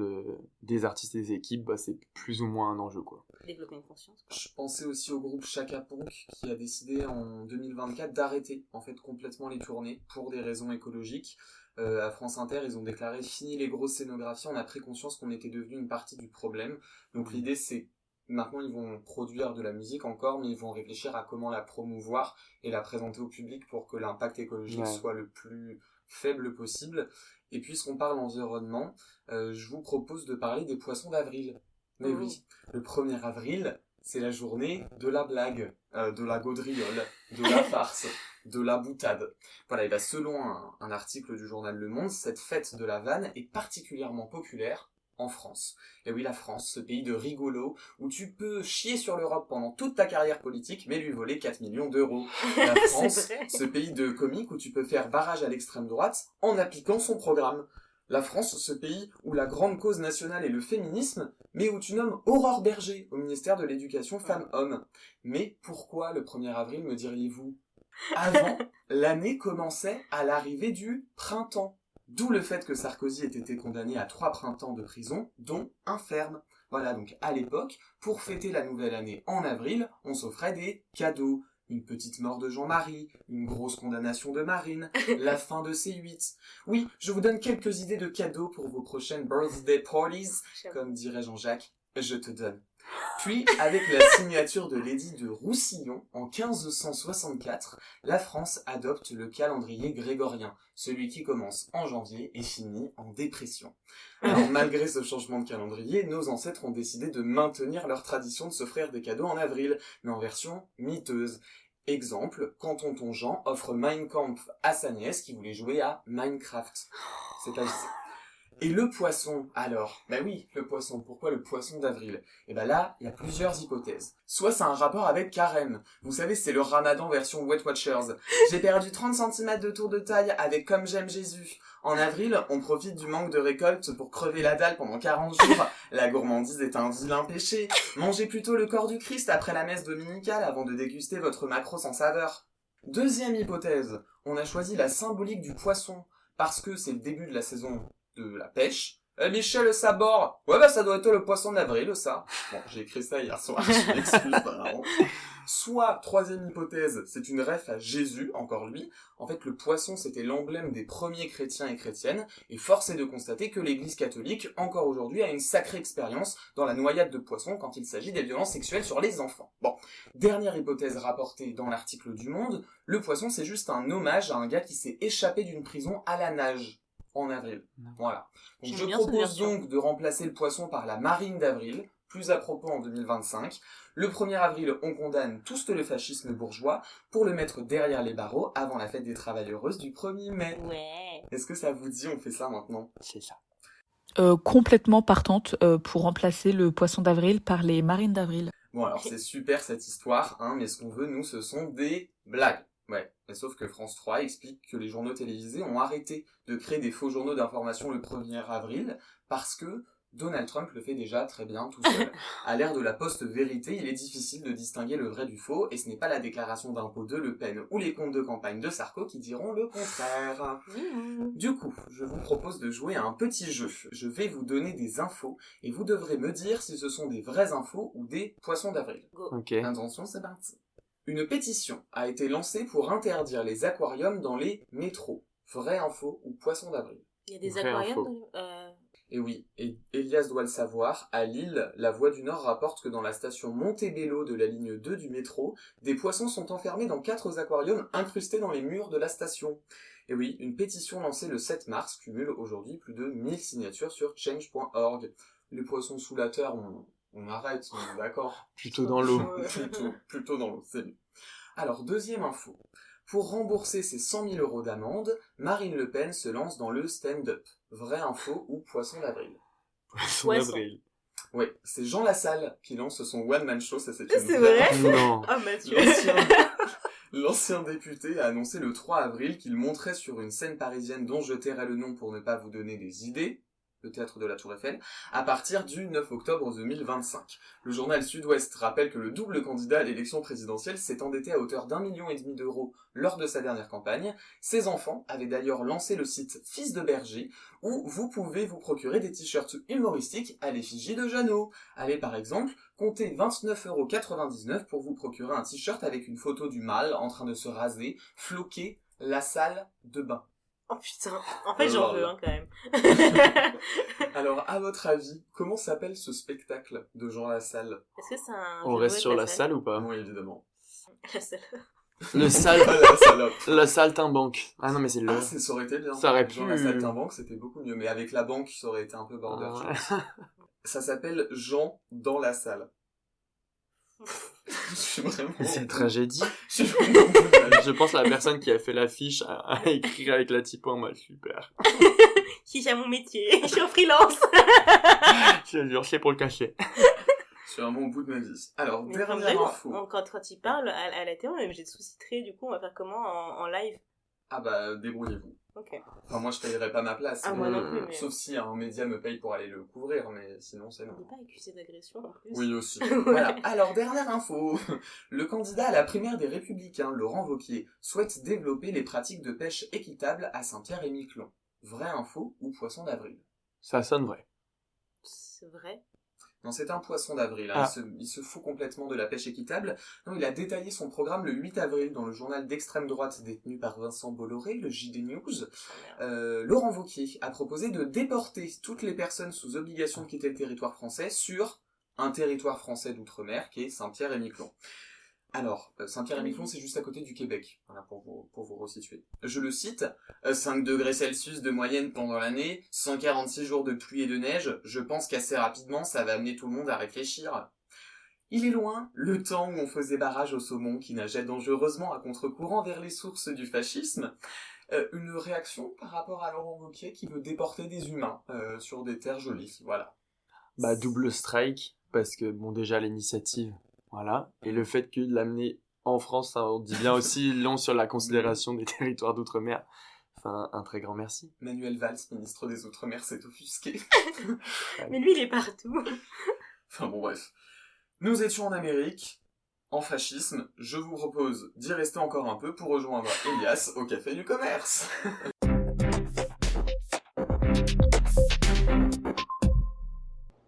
des artistes et des équipes, c'est plus ou moins un enjeu, quoi. Développer une conscience, quoi. Je pensais aussi au groupe Chaka Ponk qui a décidé en 2024 d'arrêter en fait complètement les tournées pour des raisons écologiques. À France Inter, ils ont déclaré « Fini les grosses scénographies, on a pris conscience qu'on était devenu une partie du problème ». Donc l'idée, c'est maintenant, ils vont produire de la musique encore, mais ils vont réfléchir à comment la promouvoir et la présenter au public pour que l'impact écologique soit le plus faible possible. Et puisqu'on parle environnement, je vous propose de parler des poissons d'avril. Mais oui, le 1er avril, c'est la journée de la blague, de la gaudriole, de la farce, de la boutade. Voilà, et bien selon un article du journal Le Monde, cette fête de la vanne est particulièrement populaire en France. Et oui, la France, ce pays de rigolos, où tu peux chier sur l'Europe pendant toute ta carrière politique, mais lui voler 4 millions d'euros. La France, ce pays de comiques où tu peux faire barrage à l'extrême droite en appliquant son programme. La France, ce pays où la grande cause nationale est le féminisme, mais où tu nommes Aurore Berger au ministère de l'Éducation Femmes-Hommes. Mais pourquoi le 1er avril, me diriez-vous ? Avant, l'année commençait à l'arrivée du printemps. D'où le fait que Sarkozy ait été condamné à 3 printemps de prison, dont un ferme. Voilà, donc à l'époque, pour fêter la nouvelle année en avril, on s'offrait des cadeaux. Une petite mort de Jean-Marie, une grosse condamnation de Marine, la fin de C8. Oui, je vous donne quelques idées de cadeaux pour vos prochaines birthday parties, comme dirait Jean-Jacques, je te donne. Puis, avec la signature de l'édit de Roussillon, en 1564, la France adopte le calendrier grégorien, celui qui commence en janvier et finit en dépression. Alors, malgré ce changement de calendrier, nos ancêtres ont décidé de maintenir leur tradition de s'offrir des cadeaux en avril, mais en version miteuse. Exemple, quand tonton Jean offre Mein Kampf à sa nièce qui voulait jouer à Minecraft. C'est pas juste. Et le poisson, alors, bah oui, le poisson, pourquoi le poisson d'avril ? Et bah là, il y a plusieurs hypothèses. Soit c'est un rapport avec Carême, vous savez, c'est le ramadan version Weight Watchers. J'ai perdu 30 cm de tour de taille avec Comme j'aime Jésus. En avril, on profite du manque de récolte pour crever la dalle pendant 40 jours. La gourmandise est un vilain péché. Mangez plutôt le corps du Christ après la messe dominicale avant de déguster votre maquereau sans saveur. Deuxième hypothèse, on a choisi la symbolique du poisson, parce que c'est le début de la saison de la pêche. Michel Sabor. Ouais, bah ça doit être le poisson d'avril, ça. Bon, j'ai écrit ça hier soir, je m'excuse, vraiment. Soit, troisième hypothèse, c'est une ref à Jésus, encore lui. En fait, le poisson, c'était l'emblème des premiers chrétiens et chrétiennes, et force est de constater que l'église catholique, encore aujourd'hui, a une sacrée expérience dans la noyade de poissons quand il s'agit des violences sexuelles sur les enfants. Bon, dernière hypothèse rapportée dans l'article du Monde, le poisson, c'est juste un hommage à un gars qui s'est échappé d'une prison à la nage. En avril. Voilà. Donc, je propose donc de remplacer le poisson par la marine d'avril, plus à propos en 2025. Le 1er avril, on condamne tout le fascisme bourgeois pour le mettre derrière les barreaux avant la fête des travailleuses du 1er mai. Ouais. Est-ce que ça vous dit, on fait ça maintenant ? C'est ça. Complètement partante pour remplacer le poisson d'avril par les marines d'avril. Bon, alors c'est super cette histoire, hein, mais ce qu'on veut, nous, ce sont des blagues. Ouais, mais sauf que France 3 explique que les journaux télévisés ont arrêté de créer des faux journaux d'information le 1er avril parce que Donald Trump le fait déjà très bien tout seul. À l'ère de la post-vérité, il est difficile de distinguer le vrai du faux et ce n'est pas la déclaration d'impôt de Le Pen ou les comptes de campagne de Sarko qui diront le contraire. Du coup, je vous propose de jouer à un petit jeu. Je vais vous donner des infos et vous devrez me dire si ce sont des vraies infos ou des poissons d'avril. Ok. Attention, c'est parti. Une pétition a été lancée pour interdire les aquariums dans les métros. Vraie info ou poisson d'avril ? Il y a des Vraie aquariums Et oui, et Elias doit le savoir, à Lille, la Voix du Nord rapporte que dans la station Montebello de la ligne 2 du métro, des poissons sont enfermés dans 4 aquariums incrustés dans les murs de la station. Et oui, une pétition lancée le 7 mars cumule aujourd'hui plus de 1000 signatures sur change.org. Les poissons sous la terre, on arrête, on est d'accord. Plutôt dans l'eau. Plutôt dans l'eau, c'est mieux. Alors, deuxième info. Pour rembourser ses 100 000 € d'amende, Marine Le Pen se lance dans le stand-up. Vraie info ou poisson d'avril ? Poisson Poisson. d'avril. Oui, c'est Jean Lassalle qui lance son one-man show, ça c'est une C'est vraie vrai info. Non. Ah, Mathieu. L'ancien député a annoncé le 3 avril qu'il monterait sur une scène parisienne dont je tairai le nom pour ne pas vous donner des idées, le théâtre de la Tour Eiffel, à partir du 9 octobre 2025. Le journal Sud-Ouest rappelle que le double candidat à l'élection présidentielle s'est endetté à hauteur d'1,5 million d'euros lors de sa dernière campagne. Ses enfants avaient d'ailleurs lancé le site Fils de Berger, où vous pouvez vous procurer des t-shirts humoristiques à l'effigie de Jeannot. Allez par exemple, comptez 29,99 € pour vous procurer un t-shirt avec une photo du mâle en train de se raser, floquer la salle de bain. Oh putain, en fait Oh j'en là veux là. quand même. Alors, à votre avis, comment s'appelle ce spectacle de Jean Lassalle? Est-ce que c'est un On jeu de reste mots sur avec la salle ou pas? Oui, évidemment. La salle. Le sale... Ah, la salope. La saltimbanque. Ah non, mais c'est le... Ah, ça aurait été bien. Ça aurait Jean pu- Lassalle Timbanque, c'était beaucoup mieux. Mais avec la banque, ça aurait été un peu border. Ah je ouais. pense. Ça s'appelle Jean dans la salle. Je suis vraiment... C'est une tragédie. Je suis vraiment au bout de ma vie. Je pense que la personne qui a fait l'affiche a écrit avec la typo en mode super. Qui j'ai mon métier, je suis en freelance. Je te jure, c'est pour le cacher. Je suis vraiment au bout de ma vie. Alors, Mais dernière vraiment, info. quand il parle à la télé, on est obligé de sous-titrer, du coup on va faire comment en live? Ah bah, débrouillez-vous. Ok. Enfin, moi, je payerai pas ma place. Ah, moi non plus, mais... Sauf si un média me paye pour aller le couvrir, mais sinon, c'est non. On n'est pas accusé d'agression en plus. Oui, aussi. Voilà. Alors, dernière info. Le candidat à la primaire des Républicains, Laurent Wauquiez, souhaite développer les pratiques de pêche équitables à Saint-Pierre-et-Miquelon. Vraie info ou poisson d'avril? Ça sonne vrai. C'est vrai. Non, c'est un poisson d'avril. Hein. Ah. Il se fout complètement de la pêche équitable. Non, il a détaillé son programme le 8 avril dans le journal d'extrême droite détenu par Vincent Bolloré, le JD News. Laurent Wauquiez a proposé de déporter toutes les personnes sous obligation de quitter le territoire français sur un territoire français d'outre-mer qui est Saint-Pierre-et-Miquelon. Alors, Saint-Pierre-et-Miquelon, c'est juste à côté du Québec, voilà, pour vous resituer. Je le cite, 5 degrés Celsius de moyenne pendant l'année, 146 jours de pluie et de neige, je pense qu'assez rapidement, ça va amener tout le monde à réfléchir. Il est loin, le temps où on faisait barrage au saumon qui nageait dangereusement à contre-courant vers les sources du fascisme. Une réaction par rapport à Laurent Wauquiez qui veut déporter des humains sur des terres jolies, voilà. Bah, double strike, parce que, bon, déjà, l'initiative, voilà. Et le fait que de l'amener en France, ça en dit bien aussi long sur la considération des territoires d'outre-mer. Enfin, un très grand merci. Manuel Valls, ministre des Outre-mer, s'est offusqué. Mais lui il est partout. Enfin bon, bref. Nous étions en Amérique, en fascisme. Je vous propose d'y rester encore un peu pour rejoindre Elias au Café du Commerce.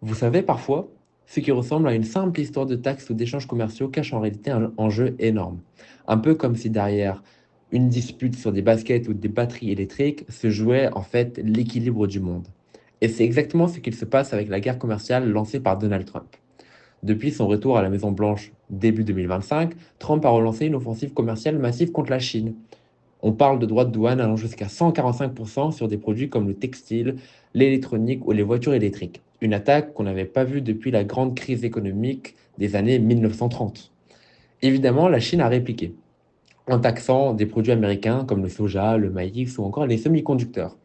Vous savez, parfois, ce qui ressemble à une simple histoire de taxes ou d'échanges commerciaux cache en réalité un enjeu énorme. Un peu comme si derrière une dispute sur des baskets ou des batteries électriques se jouait en fait l'équilibre du monde. Et c'est exactement ce qu'il se passe avec la guerre commerciale lancée par Donald Trump. Depuis son retour à la Maison-Blanche début 2025, Trump a relancé une offensive commerciale massive contre la Chine. On parle de droits de douane allant jusqu'à 145% sur des produits comme le textile, l'électronique ou les voitures électriques. Une attaque qu'on n'avait pas vue depuis la grande crise économique des années 1930. Évidemment, la Chine a répliqué, en taxant des produits américains comme le soja, le maïs ou encore les semi-conducteurs.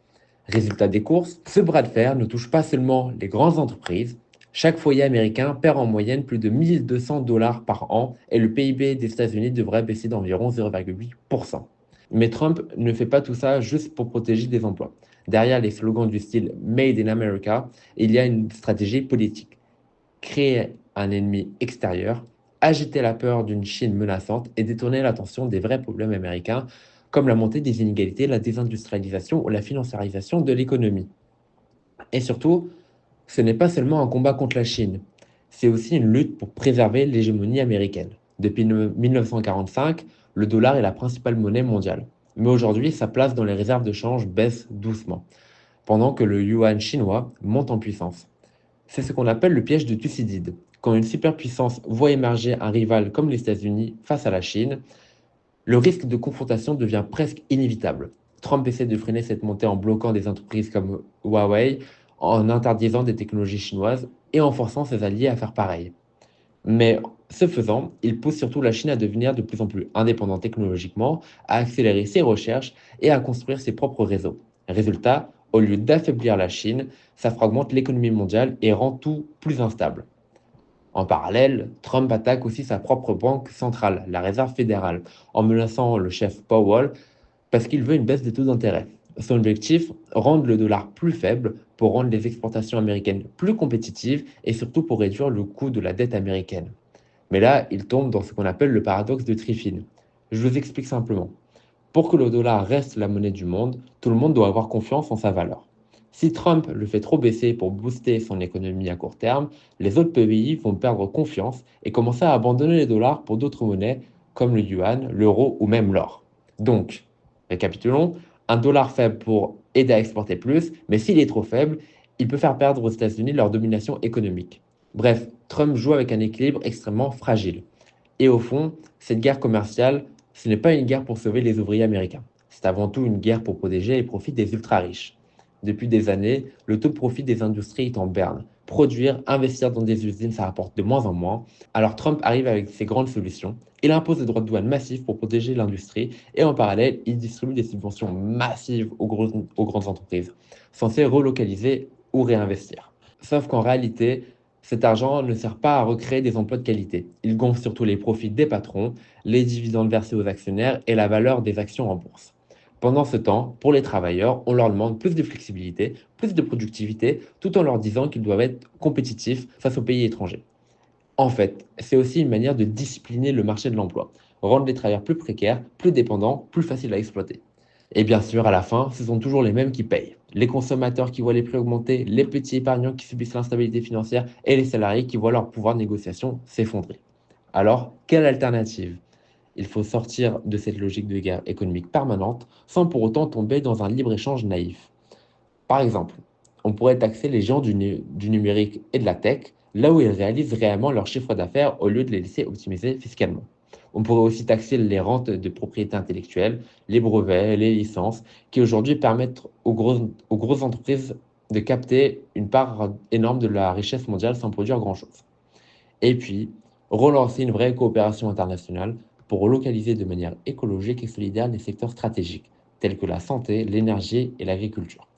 Résultat des courses, ce bras de fer ne touche pas seulement les grandes entreprises. Chaque foyer américain perd en moyenne plus de 1200 $ par an et le PIB des États-Unis devrait baisser d'environ 0,8%. Mais Trump ne fait pas tout ça juste pour protéger des emplois. Derrière les slogans du style Made in America, il y a une stratégie politique. Créer un ennemi extérieur, agiter la peur d'une Chine menaçante et détourner l'attention des vrais problèmes américains, comme la montée des inégalités, la désindustrialisation ou la financiarisation de l'économie. Et surtout, ce n'est pas seulement un combat contre la Chine, c'est aussi une lutte pour préserver l'hégémonie américaine. Depuis 1945, le dollar est la principale monnaie mondiale. Mais aujourd'hui, sa place dans les réserves de change baisse doucement, pendant que le yuan chinois monte en puissance. C'est ce qu'on appelle le piège de Thucydide. Quand une superpuissance voit émerger un rival comme les États-Unis face à la Chine, le risque de confrontation devient presque inévitable. Trump essaie de freiner cette montée en bloquant des entreprises comme Huawei, en interdisant des technologies chinoises et en forçant ses alliés à faire pareil. Mais ce faisant, il pousse surtout la Chine à devenir de plus en plus indépendante technologiquement, à accélérer ses recherches et à construire ses propres réseaux. Résultat, au lieu d'affaiblir la Chine, ça fragmente l'économie mondiale et rend tout plus instable. En parallèle, Trump attaque aussi sa propre banque centrale, la Réserve fédérale, en menaçant le chef Powell parce qu'il veut une baisse des taux d'intérêt. Son objectif, rendre le dollar plus faible pour rendre les exportations américaines plus compétitives et surtout pour réduire le coût de la dette américaine. Mais là, il tombe dans ce qu'on appelle le paradoxe de Triffin. Je vous explique simplement. Pour que le dollar reste la monnaie du monde, tout le monde doit avoir confiance en sa valeur. Si Trump le fait trop baisser pour booster son économie à court terme, les autres pays vont perdre confiance et commencer à abandonner les dollars pour d'autres monnaies comme le yuan, l'euro ou même l'or. Donc, récapitulons, Un dollar faible pour aider à exporter plus, mais s'il est trop faible, il peut faire perdre aux États-Unis leur domination économique. Bref, Trump joue avec un équilibre extrêmement fragile. Et au fond, cette guerre commerciale, ce n'est pas une guerre pour sauver les ouvriers américains. C'est avant tout une guerre pour protéger les profits des ultra-riches. Depuis des années, le taux de profit des industries est en berne. Produire, investir dans des usines, ça rapporte de moins en moins. Alors Trump arrive avec ses grandes solutions. Il impose des droits de douane massifs pour protéger l'industrie et en parallèle, il distribue des subventions massives aux grandes entreprises, censées relocaliser ou réinvestir. Sauf qu'en réalité, cet argent ne sert pas à recréer des emplois de qualité. Il gonfle surtout les profits des patrons, les dividendes versés aux actionnaires et la valeur des actions en bourse. Pendant ce temps, pour les travailleurs, on leur demande plus de flexibilité, plus de productivité, tout en leur disant qu'ils doivent être compétitifs face aux pays étrangers. En fait, c'est aussi une manière de discipliner le marché de l'emploi, rendre les travailleurs plus précaires, plus dépendants, plus faciles à exploiter. Et bien sûr, à la fin, ce sont toujours les mêmes qui payent. Les consommateurs qui voient les prix augmenter, les petits épargnants qui subissent l'instabilité financière et les salariés qui voient leur pouvoir de négociation s'effondrer. Alors, quelle alternative? Il faut sortir de cette logique de guerre économique permanente sans pour autant tomber dans un libre-échange naïf. Par exemple, on pourrait taxer les géants du numérique et de la tech là où ils réalisent réellement leur chiffre d'affaires au lieu de les laisser optimiser fiscalement. On pourrait aussi taxer les rentes de propriété intellectuelle, les brevets, les licences, qui aujourd'hui permettent aux grosses entreprises de capter une part énorme de la richesse mondiale sans produire grand-chose. Et puis, relancer une vraie coopération internationale pour localiser de manière écologique et solidaire les secteurs stratégiques, tels que la santé, l'énergie et l'agriculture.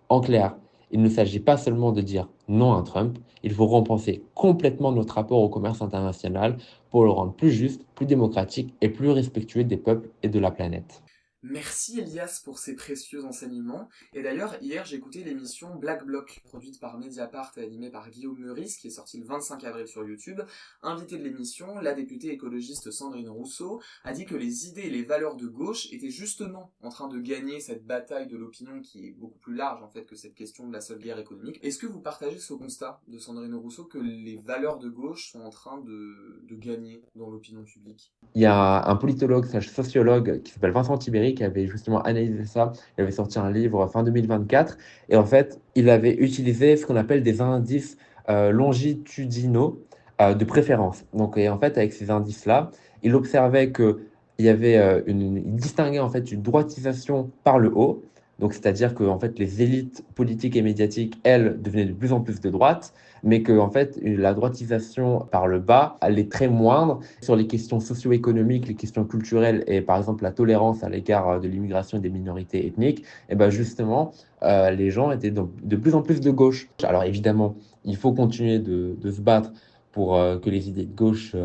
En clair, il ne s'agit pas seulement de dire non à Trump, il faut repenser complètement notre rapport au commerce international pour le rendre plus juste, plus démocratique et plus respectueux des peuples et de la planète. Merci Elias pour ces précieux enseignements. Et d'ailleurs, hier, j'ai écouté l'émission Black Bloc, produite par Mediapart et animée par Guillaume Meurice, qui est sortie le 25 avril sur YouTube. Invitée de l'émission, la députée écologiste Sandrine Rousseau a dit que les idées et les valeurs de gauche étaient justement en train de gagner cette bataille de l'opinion qui est beaucoup plus large en fait que cette question de la seule guerre économique. Est-ce que vous partagez ce constat de Sandrine Rousseau que les valeurs de gauche sont en train de gagner dans l'opinion publique? Il y a un politologue, sociologue qui s'appelle Vincent Tibéri qui avait justement analysé ça. Il avait sorti un livre fin 2024 et en fait, il avait utilisé ce qu'on appelle des indices longitudinaux de préférence. Donc, et en fait, avec ces indices-là, il observait que il distinguait en fait une droitisation par le haut. Donc, c'est-à-dire que en fait, les élites politiques et médiatiques, elles, devenaient de plus en plus de droite, mais que en fait, la droitisation par le bas, elle est très moindre sur les questions socio-économiques, les questions culturelles et par exemple la tolérance à l'égard de l'immigration et des minorités ethniques. Et ben justement, les gens étaient de plus en plus de gauche. Alors évidemment, il faut continuer de se battre pour que les idées de gauche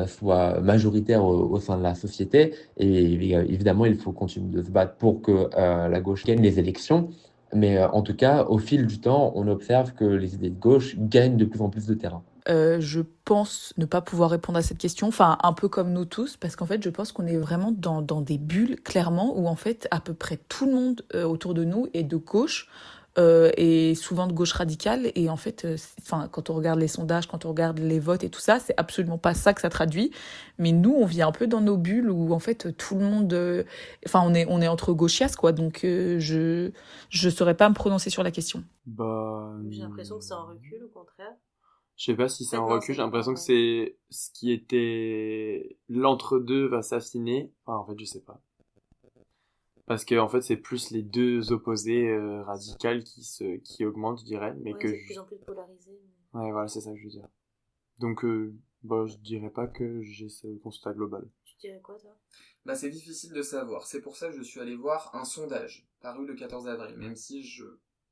soit majoritaire au sein de la société. Et évidemment, il faut continuer de se battre pour que la gauche gagne les élections. Mais en tout cas, au fil du temps, on observe que les idées de gauche gagnent de plus en plus de terrain. Je pense ne pas pouvoir répondre à cette question, enfin un peu comme nous tous, parce qu'en fait je pense qu'on est vraiment dans des bulles, clairement, où en fait à peu près tout le monde autour de nous est de gauche, et souvent de gauche radicale, et en fait, quand on regarde les sondages, quand on regarde les votes et tout ça, c'est absolument pas ça que ça traduit, mais nous on vit un peu dans nos bulles où en fait tout le monde, on est entre gauchias quoi, donc je saurais pas me prononcer sur la question. J'ai l'impression que c'est en recul, au contraire. Je sais pas si c'est en recul, j'ai l'impression que c'est ce qui était l'entre-deux va s'affiner. Enfin, en fait, je sais pas. Parce que en fait, c'est plus les deux opposés radicales qui augmentent, je dirais, mais que c'est de plus en plus polarisé. Ouais, voilà, c'est ça que je veux dire. Donc je dirais pas que j'ai ce constat global. Tu dirais quoi toi? C'est difficile de savoir. C'est pour ça que je suis allé voir un sondage paru le 14 avril, même si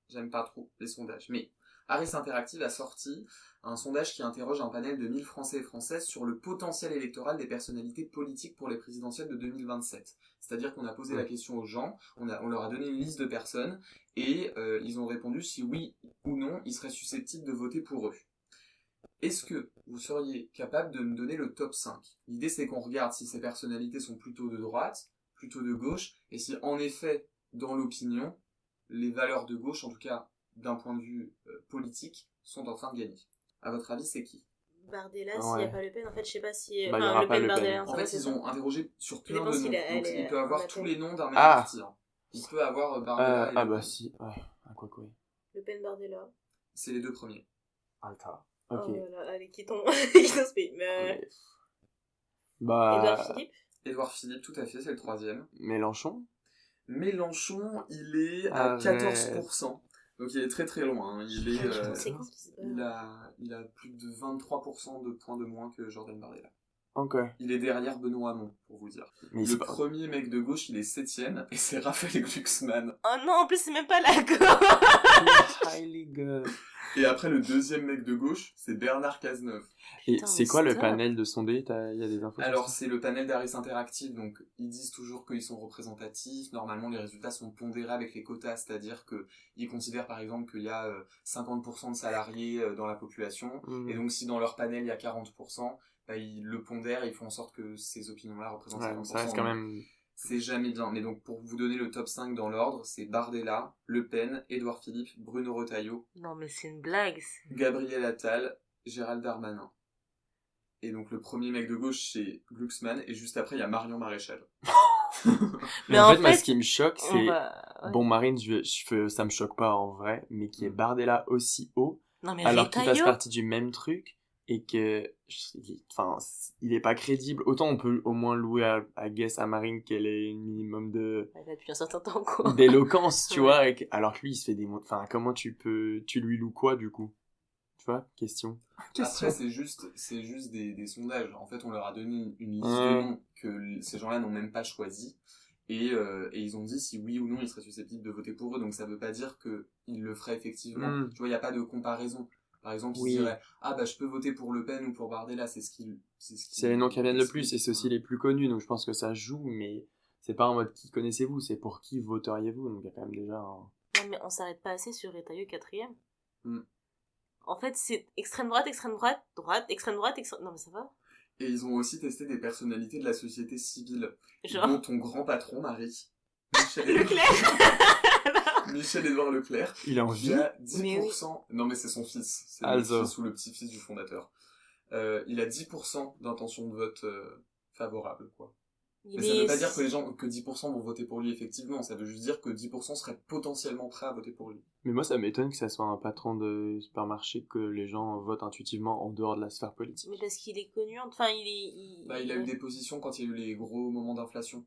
j'aime pas trop les sondages. Mais Harris Interactive a sorti un sondage qui interroge un panel de 1000 Français et Françaises sur le potentiel électoral des personnalités politiques pour les présidentielles de 2027. C'est-à-dire qu'on a posé la question aux gens, on leur a donné une liste de personnes, et ils ont répondu si oui ou non ils seraient susceptibles de voter pour eux. Est-ce que vous seriez capable de me donner le top 5 ? L'idée c'est qu'on regarde si ces personnalités sont plutôt de droite, plutôt de gauche, et si en effet, dans l'opinion, les valeurs de gauche, en tout cas d'un point de vue politique, sont en train de gagner. À votre avis, c'est qui ? Bardella, s'il n'y a pas Le Pen, en fait, je sais pas si... il y aura pas Le Pen. En fait, ils ont interrogé sur plein de noms, donc il peut avoir tous les noms d'un même Ah. parti. Il peut avoir Bardella et Le bah Pen. si, ouais, quoi que oui. Le Pen Bardella. C'est les deux premiers. Alta. Oh Ok. là là, allez, quittons ce pays. Mais... Ok. Bah, Édouard Philippe. Édouard Philippe, tout à fait, c'est le troisième. Mélenchon. Mélenchon, il est à Arrête. 14%. Donc il est très très loin. Hein. Il est, C'est con qui se il bat. a plus de 23% de points de moins que Jordan Bardella. Ok. Il est derrière Benoît Hamon, pour vous dire. Mais Le c'est pas... premier mec de gauche, il est 7ème, et c'est Raphaël Glucksmann. Oh non, en plus, c'est même pas la gauche. Highly good. Et après, le deuxième mec de gauche, c'est Bernard Cazeneuve. Et Putain, c'est mais quoi le stop. panel de sondés? Il y a des infos sur Alors, ça c'est le panel d'Harris Interactive, donc ils disent toujours qu'ils sont représentatifs. Normalement, les résultats sont pondérés avec les quotas, c'est-à-dire qu'ils considèrent par exemple qu'il y a 50% de salariés dans la population, Mhm. et donc si dans leur panel il y a 40%, bah, ils le pondèrent, ils font en sorte que ces opinions-là représentent Ouais, 50%. ça reste quand même... C'est jamais bien. Mais donc, pour vous donner le top 5 dans l'ordre, c'est Bardella, Le Pen, Édouard Philippe, Bruno Retailleau, Non, mais c'est une blague. Gabriel Attal, Gérald Darmanin. Et donc, le premier mec de gauche, c'est Glucksmann, et juste après, il y a Marion Maréchal. Mais en en fait, moi, fait, ce qui me choque, On c'est... va- ouais. Bon, Marine, ça me choque pas en vrai, mais qui est Bardella aussi haut, Non, mais alors qu'il fasse Retailleau, partie du même truc, et que... Enfin, il est pas crédible. Autant on peut au moins louer à Guess à Marine qu'elle ait un minimum de... Elle a depuis un certain temps, quoi. d'éloquence, tu Ouais. vois, alors que lui, il se fait des mots... Enfin, comment tu lui loues quoi, du coup? Tu vois? Question. Après, c'est juste des sondages. En fait, on leur a donné une liste Ouais. de noms que ces gens-là n'ont même pas choisi. Et ils ont dit si oui ou non ils seraient susceptibles de voter pour eux. Donc ça veut pas dire qu'ils le feraient effectivement. Mm. Tu vois, il n'y a pas de comparaison. Par exemple, ils Oui. se diraient ah bah je peux voter pour Le Pen ou pour Bardella, c'est ce qui C'est les noms qui reviennent le plus, et c'est aussi les plus connus, donc je pense que ça joue, mais c'est pas en mode qui connaissez-vous, c'est pour qui voteriez-vous, donc il y a quand même déjà un... Non, mais on s'arrête pas assez sur Retailleau 4ème. Mm. En fait, c'est extrême droite, droite, extrême droite, Non, mais ça va. Et ils ont aussi testé des personnalités de la société civile, Genre, dont ton grand patron, Marie. Michel Michel-Édouard Leclerc. Il a Il envie. a Mais 10%. Non, mais c'est son fils. C'est le Also. fils ou le petit-fils du fondateur. Il a 10% d'intention de vote favorable, quoi. il Mais ça veut est... pas dire que 10% vont voter pour lui, effectivement. Ça veut juste dire que 10% seraient potentiellement prêts à voter pour lui. Mais moi, ça m'étonne que ça soit un patron de supermarché que les gens votent intuitivement en dehors de la sphère politique. Mais parce qu'il est connu, enfin, Il a eu des positions quand il y a eu les gros moments d'inflation.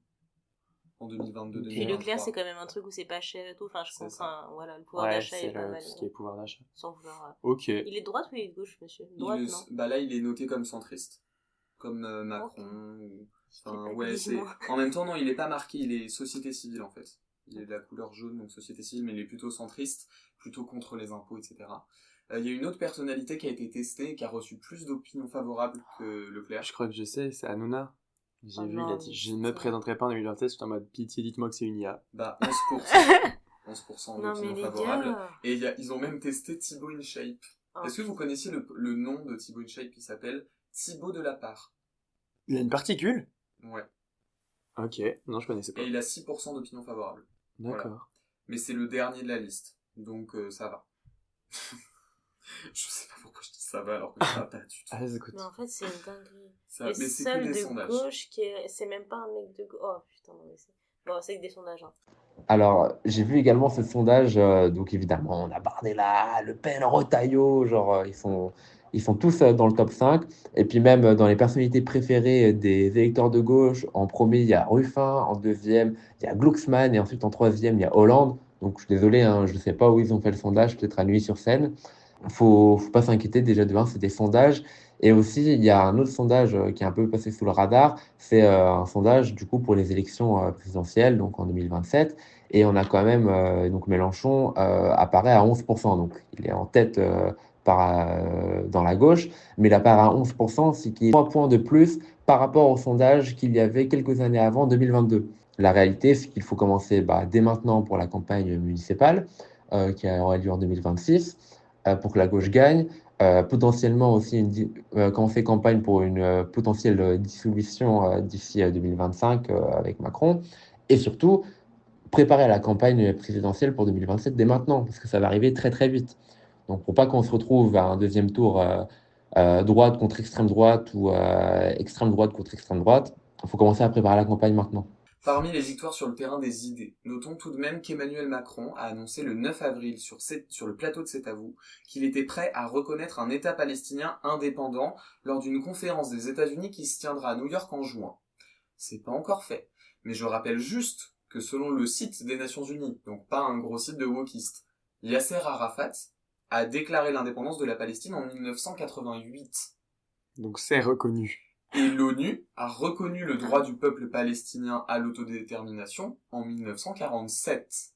En 2022, Puis 2023. Leclerc, c'est quand même un truc où c'est pas cher et tout. Enfin, je C'est comprends. ça. Voilà, le pouvoir Ouais, d'achat c'est est pas mal. tout ce qui est pouvoir d'achat. Sans vouloir... Ok. Il est de droite ou il est de gauche, monsieur? Droite, non? Bah là, il est noté comme centriste. Comme Macron. Ou... Enfin, ouais, Dis-moi. En même temps, non, il est pas marqué, il est société civile, en fait. Il est de la couleur jaune, donc société civile, mais il est plutôt centriste, plutôt contre les impôts, etc. Il y a une autre personnalité qui a été testée et qui a reçu plus d'opinions favorables que Leclerc. Je crois que je sais, c'est Hanouna. J'ai Oh vu, non, il a dit, mais je ne putain. me présenterai pas en 2027, je suis en mode pitié, dites-moi que c'est une IA. Bah, 11%. 11% Non, mais d'opinions les favorables. gars... Et ils ont même testé Thibaut InShape. Oh. Est-ce que vous connaissiez le nom de Thibaut InShape qui s'appelle Thibaut de la Part? Il a une particule? Ouais. Ok, non, je connaissais pas. Et il a 6% d'opinions favorables. D'accord. Mais c'est le dernier de la liste. Donc ça va. Je sais pas pourquoi je dis ça va alors que ça va pas du tout. Ah, écoute. Mais en fait, c'est une dinguerie. Ça, Le mais c'est que seul des de sondages. gauche qui est... C'est même pas un mec de gauche. Oh, putain, non, mais c'est... Bon, c'est que des sondages, hein. Alors, j'ai vu également ce sondage, donc évidemment, on a Bardella, Le Pen, Retailleau, genre, ils sont tous dans le top 5. Et puis même dans les personnalités préférées des électeurs de gauche, en premier, il y a Ruffin, en deuxième, il y a Glucksmann, et ensuite en troisième, il y a Hollande. Donc, je suis désolé, hein, je ne sais pas où ils ont fait le sondage, peut-être à Neuilly-sur-Seine. Faut pas s'inquiéter, déjà de 1, c'est des sondages. Et aussi, il y a un autre sondage qui est un peu passé sous le radar. C'est un sondage, du coup, pour les élections présidentielles, donc en 2027. Et on a quand même, donc Mélenchon apparaît à 11%. Donc, il est en tête dans la gauche, mais il apparaît à 11%, ce qui est 3 points de plus par rapport au sondage qu'il y avait quelques années avant, 2022. La réalité, c'est qu'il faut commencer dès maintenant pour la campagne municipale, qui aura lieu en 2026, pour que la gauche gagne. Potentiellement aussi quand on fait campagne pour une potentielle dissolution d'ici 2025 avec Macron, et surtout préparer la campagne présidentielle pour 2027 dès maintenant, parce que ça va arriver très très vite. Donc pour pas qu'on se retrouve à un deuxième tour droite contre extrême droite ou extrême droite contre extrême droite, il faut commencer à préparer la campagne maintenant. Parmi les victoires sur le terrain des idées, notons tout de même qu'Emmanuel Macron a annoncé le 9 avril sur le plateau de C'est à vous qu'il était prêt à reconnaître un État palestinien indépendant lors d'une conférence des États-Unis qui se tiendra à New York en juin. C'est pas encore fait, mais je rappelle juste que selon le site des Nations Unies, donc pas un gros site de wokistes, Yasser Arafat a déclaré l'indépendance de la Palestine en 1988. Donc c'est reconnu. Et l'ONU a reconnu le droit du peuple palestinien à l'autodétermination en 1947.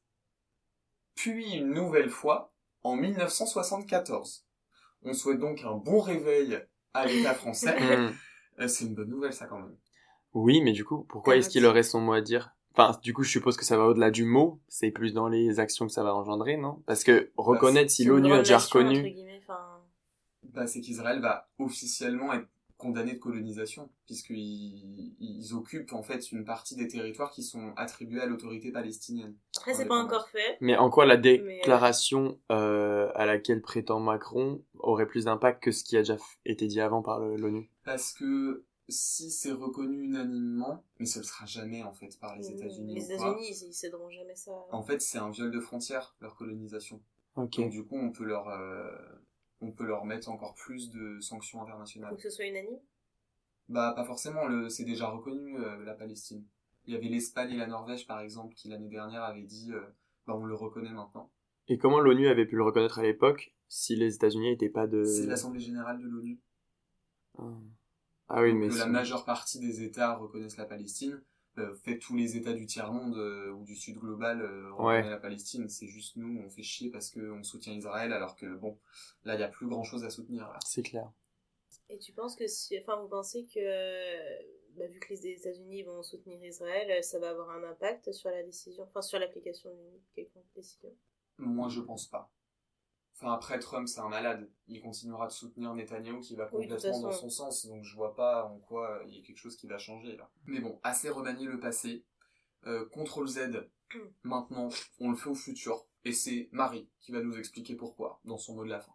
Puis une nouvelle fois en 1974. On souhaite donc un bon réveil à l'État français. C'est une bonne nouvelle ça quand même. Oui, mais du coup, pourquoi est-ce qu'il aurait son mot à dire? Enfin, du coup, je suppose que ça va au-delà du mot, c'est plus dans les actions que ça va engendrer, non? Parce que reconnaître si l'ONU a déjà reconnu... C'est qu'Israël va officiellement être condamné de colonisation, puisqu'ils occupent en fait une partie des territoires qui sont attribués à l'autorité palestinienne. Après, c'est pas encore fait. Mais en quoi la déclaration à laquelle prétend Macron aurait plus d'impact que ce qui a déjà été dit avant par l'ONU? Parce que si c'est reconnu unanimement, mais ce ne sera jamais en fait par les États-Unis. Les États-Unis, ils céderont jamais ça. En fait, c'est un viol de frontières, leur colonisation. Ok. Donc du coup, on peut leur mettre encore plus de sanctions internationales. Faut que ce soit unanime? Pas forcément, c'est déjà reconnu, la Palestine. Il y avait l'Espagne et la Norvège, par exemple, qui l'année dernière avaient dit, on le reconnaît maintenant. Et comment l'ONU avait pu le reconnaître à l'époque, si les États-Unis n'étaient pas de... C'est l'Assemblée Générale de l'ONU. Ah oui, donc, mais... la majeure partie des États reconnaissent la Palestine. Fait tous les États du tiers-monde ou du Sud global reconnaissent la Palestine. C'est juste nous, on fait chier parce qu'on soutient Israël, alors que bon, là, il n'y a plus grand-chose à soutenir. Là. C'est clair. Et tu penses que vous pensez que, vu que les États-Unis vont soutenir Israël, ça va avoir un impact sur la décision, sur l'application d'une quelconque décision? Moi, je pense pas. Après, Trump, c'est un malade. Il continuera de soutenir Netanyahou qui va complètement dans son sens. Donc, je vois pas en quoi il y a quelque chose qui va changer, là. Mais bon, assez remanier le passé. CTRL Z, maintenant, on le fait au futur. Et c'est Marie qui va nous expliquer pourquoi, dans son mot de la fin.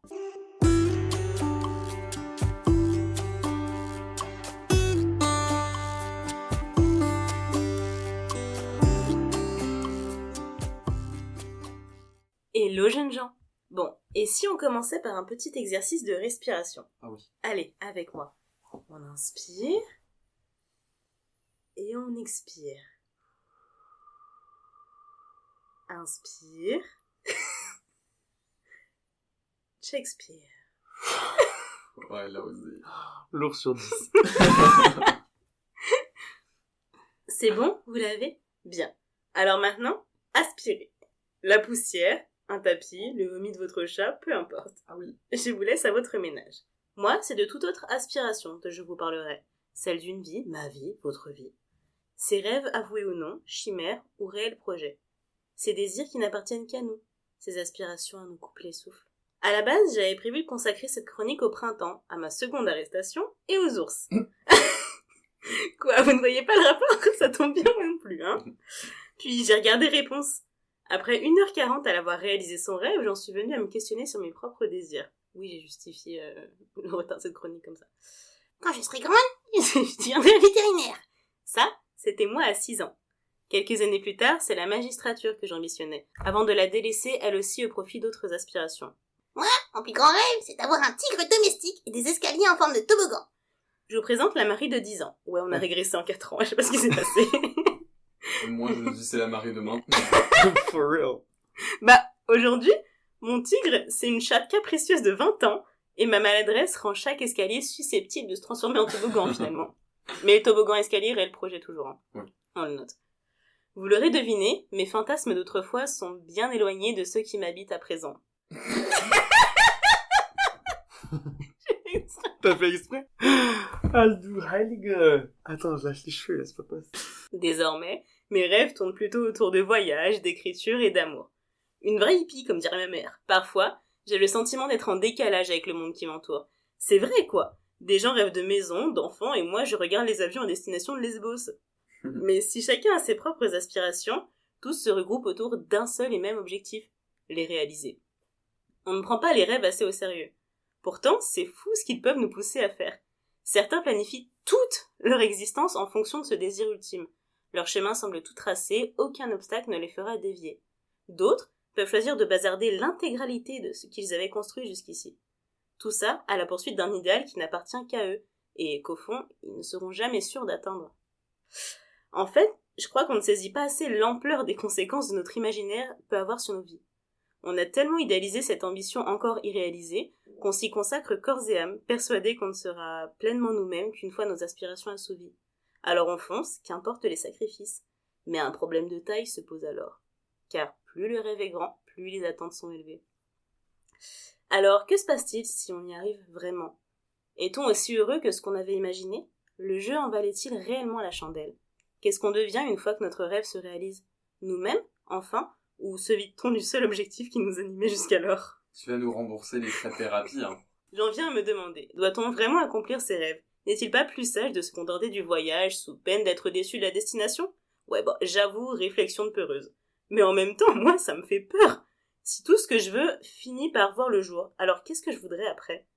Hello jeunes gens. Bon, et si on commençait par un petit exercice de respiration? Ah oui. Allez, avec moi. On inspire et on expire. Inspire. Shakespeare. Ouais, là osé. Lourd sur 10. C'est bon, vous l'avez? Bien. Alors maintenant, aspirez. La poussière, un tapis, le vomi de votre chat, peu importe. Ah oui. Je vous laisse à votre ménage. Moi, c'est de toute autre aspiration que je vous parlerai. Celle d'une vie, ma vie, votre vie. Ces rêves avoués ou non, chimères ou réels projets. Ces désirs qui n'appartiennent qu'à nous. Ces aspirations à nous couper les souffles. À la base, j'avais prévu de consacrer cette chronique au printemps, à ma seconde arrestation et aux ours. Quoi, vous ne voyez pas le rapport? Ça tombe bien non plus, hein? Puis j'ai regardé Réponse. Après 1h40 à l'avoir réalisé son rêve, j'en suis venue à me questionner sur mes propres désirs. Oui, j'ai justifié le retard de cette chronique comme ça. Quand je serai grande, je deviendrai vétérinaire. Ça, c'était moi à 6 ans. Quelques années plus tard, c'est la magistrature que j'ambitionnais, avant de la délaisser elle aussi au profit d'autres aspirations. Moi, mon plus grand rêve, c'est d'avoir un tigre domestique et des escaliers en forme de toboggan. Je vous présente la Marie de 10 ans. Ouais, on a régressé en 4 ans, je sais pas ce qui s'est passé. Moi, je dis c'est la Marie de maintenant. For real. Aujourd'hui, mon tigre, c'est une chatte capricieuse de 20 ans, et ma maladresse rend chaque escalier susceptible de se transformer en toboggan, finalement. Mais le toboggan escalier, réel projet toujours, hein. Oui. On le note. Vous l'aurez deviné, mes fantasmes d'autrefois sont bien éloignés de ceux qui m'habitent à présent. T'as fait exprès? Ah, du heilige. Attends, je lâche les cheveux, là, c'est pas possible. Désormais, mes rêves tournent plutôt autour de voyages, d'écriture et d'amour. Une vraie hippie, comme dirait ma mère. Parfois, j'ai le sentiment d'être en décalage avec le monde qui m'entoure. C'est vrai, quoi. Des gens rêvent de maisons, d'enfants, et moi, je regarde les avions à destination de Lesbos. Mais si chacun a ses propres aspirations, tous se regroupent autour d'un seul et même objectif, les réaliser. On ne prend pas les rêves assez au sérieux. Pourtant, c'est fou ce qu'ils peuvent nous pousser à faire. Certains planifient toute leur existence en fonction de ce désir ultime. Leur chemin semble tout tracé, aucun obstacle ne les fera dévier. D'autres peuvent choisir de bazarder l'intégralité de ce qu'ils avaient construit jusqu'ici. Tout ça à la poursuite d'un idéal qui n'appartient qu'à eux, et qu'au fond, ils ne seront jamais sûrs d'atteindre. En fait, je crois qu'on ne saisit pas assez l'ampleur des conséquences de notre imaginaire peut avoir sur nos vies. On a tellement idéalisé cette ambition encore irréalisée qu'on s'y consacre corps et âme, persuadé qu'on ne sera pleinement nous-mêmes qu'une fois nos aspirations assouvies. Alors on fonce, qu'importe les sacrifices. Mais un problème de taille se pose alors. Car plus le rêve est grand, plus les attentes sont élevées. Alors, que se passe-t-il si on y arrive vraiment ? Est-on aussi heureux que ce qu'on avait imaginé ? Le jeu en valait-il réellement la chandelle ? Qu'est-ce qu'on devient une fois que notre rêve se réalise ? Nous-mêmes, enfin ? Ou se vide-t-on du seul objectif qui nous animait jusqu'alors ? Tu vas nous rembourser les frais de thérapie, hein. J'en viens à me demander, doit-on vraiment accomplir ses rêves ? N'est-il pas plus sage de se contenter du voyage sous peine d'être déçu de la destination ? Ouais, bon, j'avoue, réflexion de peureuse. Mais en même temps, moi, ça me fait peur. Si tout ce que je veux finit par voir le jour, alors qu'est-ce que je voudrais après ?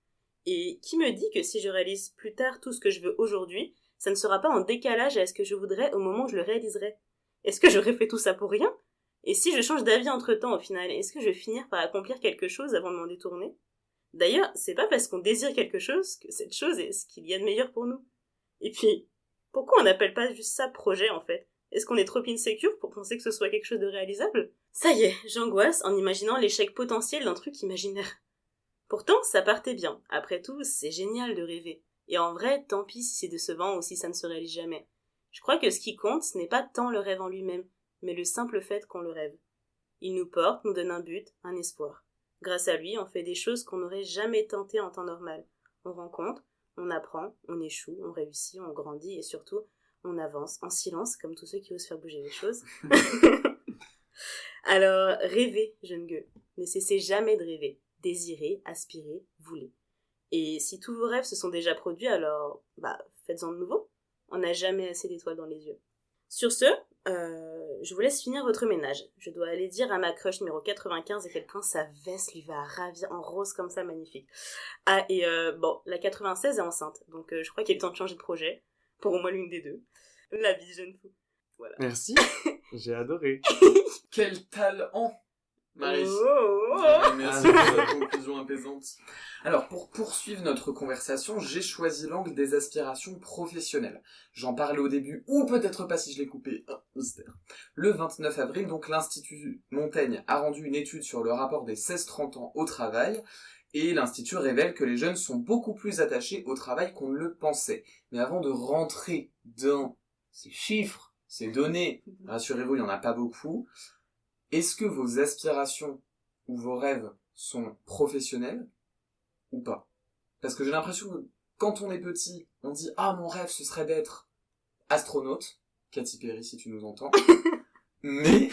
Et qui me dit que si je réalise plus tard tout ce que je veux aujourd'hui, ça ne sera pas en décalage à ce que je voudrais au moment où je le réaliserai ? Est-ce que j'aurais fait tout ça pour rien ? Et si je change d'avis entre-temps au final, est-ce que je vais finir par accomplir quelque chose avant de m'en détourner ? D'ailleurs, c'est pas parce qu'on désire quelque chose que cette chose est ce qu'il y a de meilleur pour nous. Et puis, pourquoi on n'appelle pas juste ça projet en fait ? Est-ce qu'on est trop insécure pour penser que ce soit quelque chose de réalisable ? Ça y est, j'angoisse en imaginant l'échec potentiel d'un truc imaginaire. Pourtant, ça partait bien. Après tout, c'est génial de rêver. Et en vrai, tant pis si c'est décevant ou si ça ne se réalise jamais. Je crois que ce qui compte, ce n'est pas tant le rêve en lui-même, mais le simple fait qu'on le rêve. Il nous porte, nous donne un but, un espoir. Grâce à lui, on fait des choses qu'on n'aurait jamais tentées en temps normal. On rencontre, on apprend, on échoue, on réussit, on grandit et surtout, on avance en silence comme tous ceux qui osent faire bouger les choses. Alors, rêvez, jeune gueux. Ne cessez jamais de rêver. Désirez, aspirez, voulez. Et si tous vos rêves se sont déjà produits, alors, faites-en de nouveaux. On n'a jamais assez d'étoiles dans les yeux. Sur ce, je vous laisse finir votre ménage. Je dois aller dire à ma crush numéro 95 à quel point sa veste lui va ravir en rose comme ça, magnifique. Ah, et la 96 est enceinte, donc je crois qu'il est temps de changer de projet, pour au moins l'une des deux. La vie de jeune fou. Voilà. Merci, j'ai adoré. Quel talent, Marie. Oh. Merci pour cette conclusion apaisante. Alors, pour poursuivre notre conversation, j'ai choisi l'angle des aspirations professionnelles. J'en parlais au début, ou peut-être pas si je l'ai coupé, mystère. Le 29 avril, donc, l'Institut Montaigne a rendu une étude sur le rapport des 16-30 ans au travail, et l'Institut révèle que les jeunes sont beaucoup plus attachés au travail qu'on ne le pensait. Mais avant de rentrer dans ces chiffres, ces données, rassurez-vous, il n'y en a pas beaucoup, est-ce que vos aspirations ou vos rêves sont professionnels ou pas ? Parce que j'ai l'impression que quand on est petit, on dit « Ah, mon rêve, ce serait d'être astronaute. » Katy Perry, si tu nous entends. Mais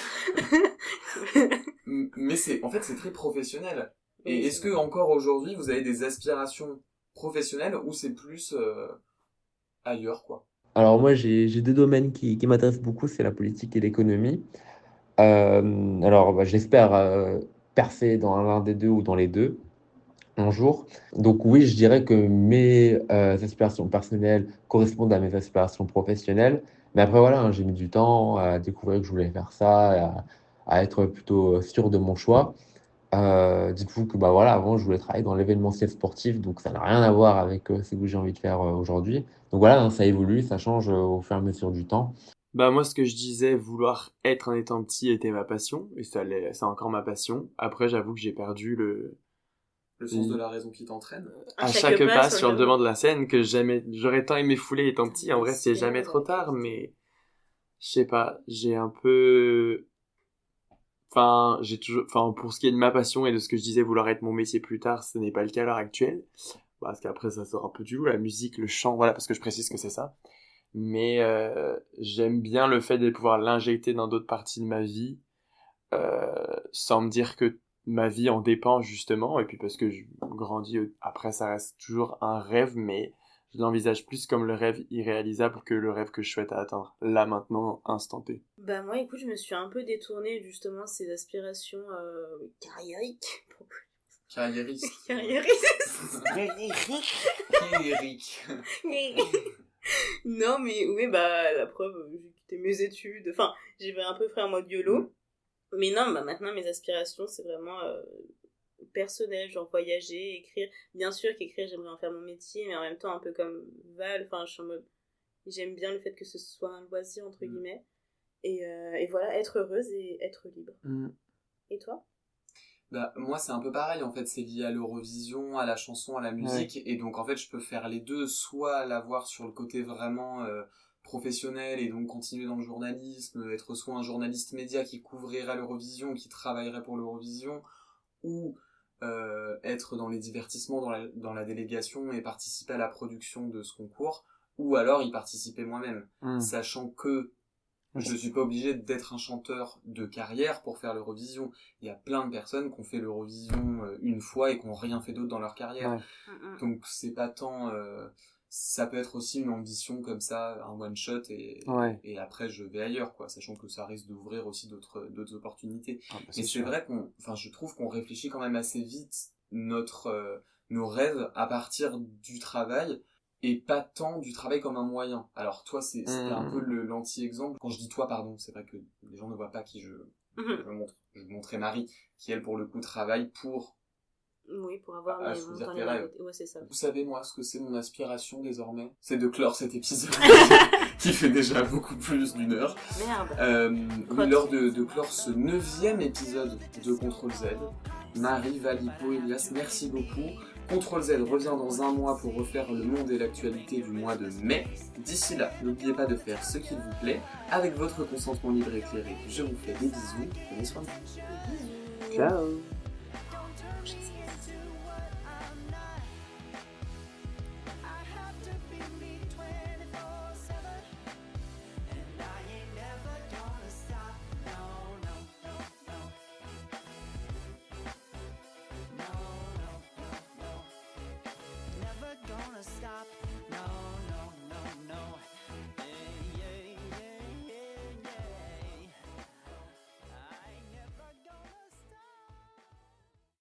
en fait, c'est très professionnel. Et est-ce que encore aujourd'hui, vous avez des aspirations professionnelles ou c'est plus ailleurs, quoi ? Alors moi, j'ai deux domaines qui m'intéressent beaucoup, c'est la politique et l'économie. J'espère percer dans l'un des deux ou dans les deux un jour. Donc oui, je dirais que mes aspirations personnelles correspondent à mes aspirations professionnelles. Mais après, voilà, j'ai mis du temps à découvrir que je voulais faire ça, à être plutôt sûr de mon choix. Dites-vous que avant, je voulais travailler dans l'événementiel sportif, donc ça n'a rien à voir avec ce que j'ai envie de faire aujourd'hui. Donc voilà, ça évolue, ça change au fur et à mesure du temps. Moi, ce que je disais, vouloir être en étant petit était ma passion, et c'est encore ma passion. Après, j'avoue que j'ai perdu le sens de la raison qui t'entraîne. À chaque pas sur le devant de la scène que j'aurais tant aimé fouler étant petit. En vrai, c'est jamais trop tard, mais je sais pas, j'ai un peu... pour ce qui est de ma passion et de ce que je disais vouloir être mon métier plus tard, ce n'est pas le cas à l'heure actuelle. Parce qu'après, ça sort un peu du lot, la musique, le chant, voilà, parce que je précise que c'est ça. Mais j'aime bien le fait de pouvoir l'injecter dans d'autres parties de ma vie, sans me dire que ma vie en dépend justement, et puis parce que je grandis, après ça reste toujours un rêve, mais je l'envisage plus comme le rêve irréalisable que le rêve que je souhaite atteindre, là, maintenant, instant T. Moi, écoute, je me suis un peu détournée justement de ces aspirations carriériques. Carriériste. Carriériste. Non, mais oui, bah, la preuve, j'ai quitté mes études. Enfin, j'ai un peu fait en mode YOLO. Mais non, bah, maintenant, mes aspirations, c'est vraiment personnel, genre voyager, écrire. Bien sûr qu'écrire, j'aimerais en faire mon métier, mais en même temps, un peu comme Val, enfin, je suis en mode... J'aime bien le fait que ce soit un loisir, entre guillemets. Et voilà, être heureuse et être libre. Et toi? Bah, moi, c'est un peu pareil, en fait, c'est lié à l'Eurovision, à la chanson, à la musique, et donc, en fait, je peux faire les deux, soit l'avoir sur le côté vraiment professionnel, et donc continuer dans le journalisme, être soit un journaliste média qui couvrirait l'Eurovision, qui travaillerait pour l'Eurovision, ou être dans les divertissements, dans la délégation, et participer à la production de ce concours, ou alors y participer moi-même, sachant que je suis pas obligé d'être un chanteur de carrière pour faire l'Eurovision. Il y a plein de personnes qui ont fait l'Eurovision une fois et qui n'ont rien fait d'autre dans leur carrière. Donc c'est pas tant... ça peut être aussi une ambition comme ça, un one-shot, et après je vais ailleurs, quoi, sachant que ça risque d'ouvrir aussi d'autres opportunités. Mais c'est vrai je trouve qu'on réfléchit quand même assez vite nos rêves à partir du travail, et pas tant du travail comme un moyen. Alors toi, c'était un peu l'anti-exemple. Quand je dis toi, pardon, c'est vrai que les gens ne voient pas qui je montre. Je montrais Marie, qui elle, pour le coup, travaille pour... Oui, pour avoir choisir tes rêves. Ouais, c'est ça. Vous savez, moi, ce que c'est mon aspiration désormais? C'est de clore cet épisode, qui fait déjà beaucoup plus d'une heure. Merde. Oui, lors de clore ce 9e épisode de Contrôle Z. Marie, Valipo, Elias, merci beaucoup. Contrôle Z revient dans un mois pour refaire le monde et l'actualité du mois de mai. D'ici là, n'oubliez pas de faire ce qu'il vous plaît. Avec votre consentement libre et éclairé, je vous fais des bisous. Prenez soin de vous. Ciao. Stop.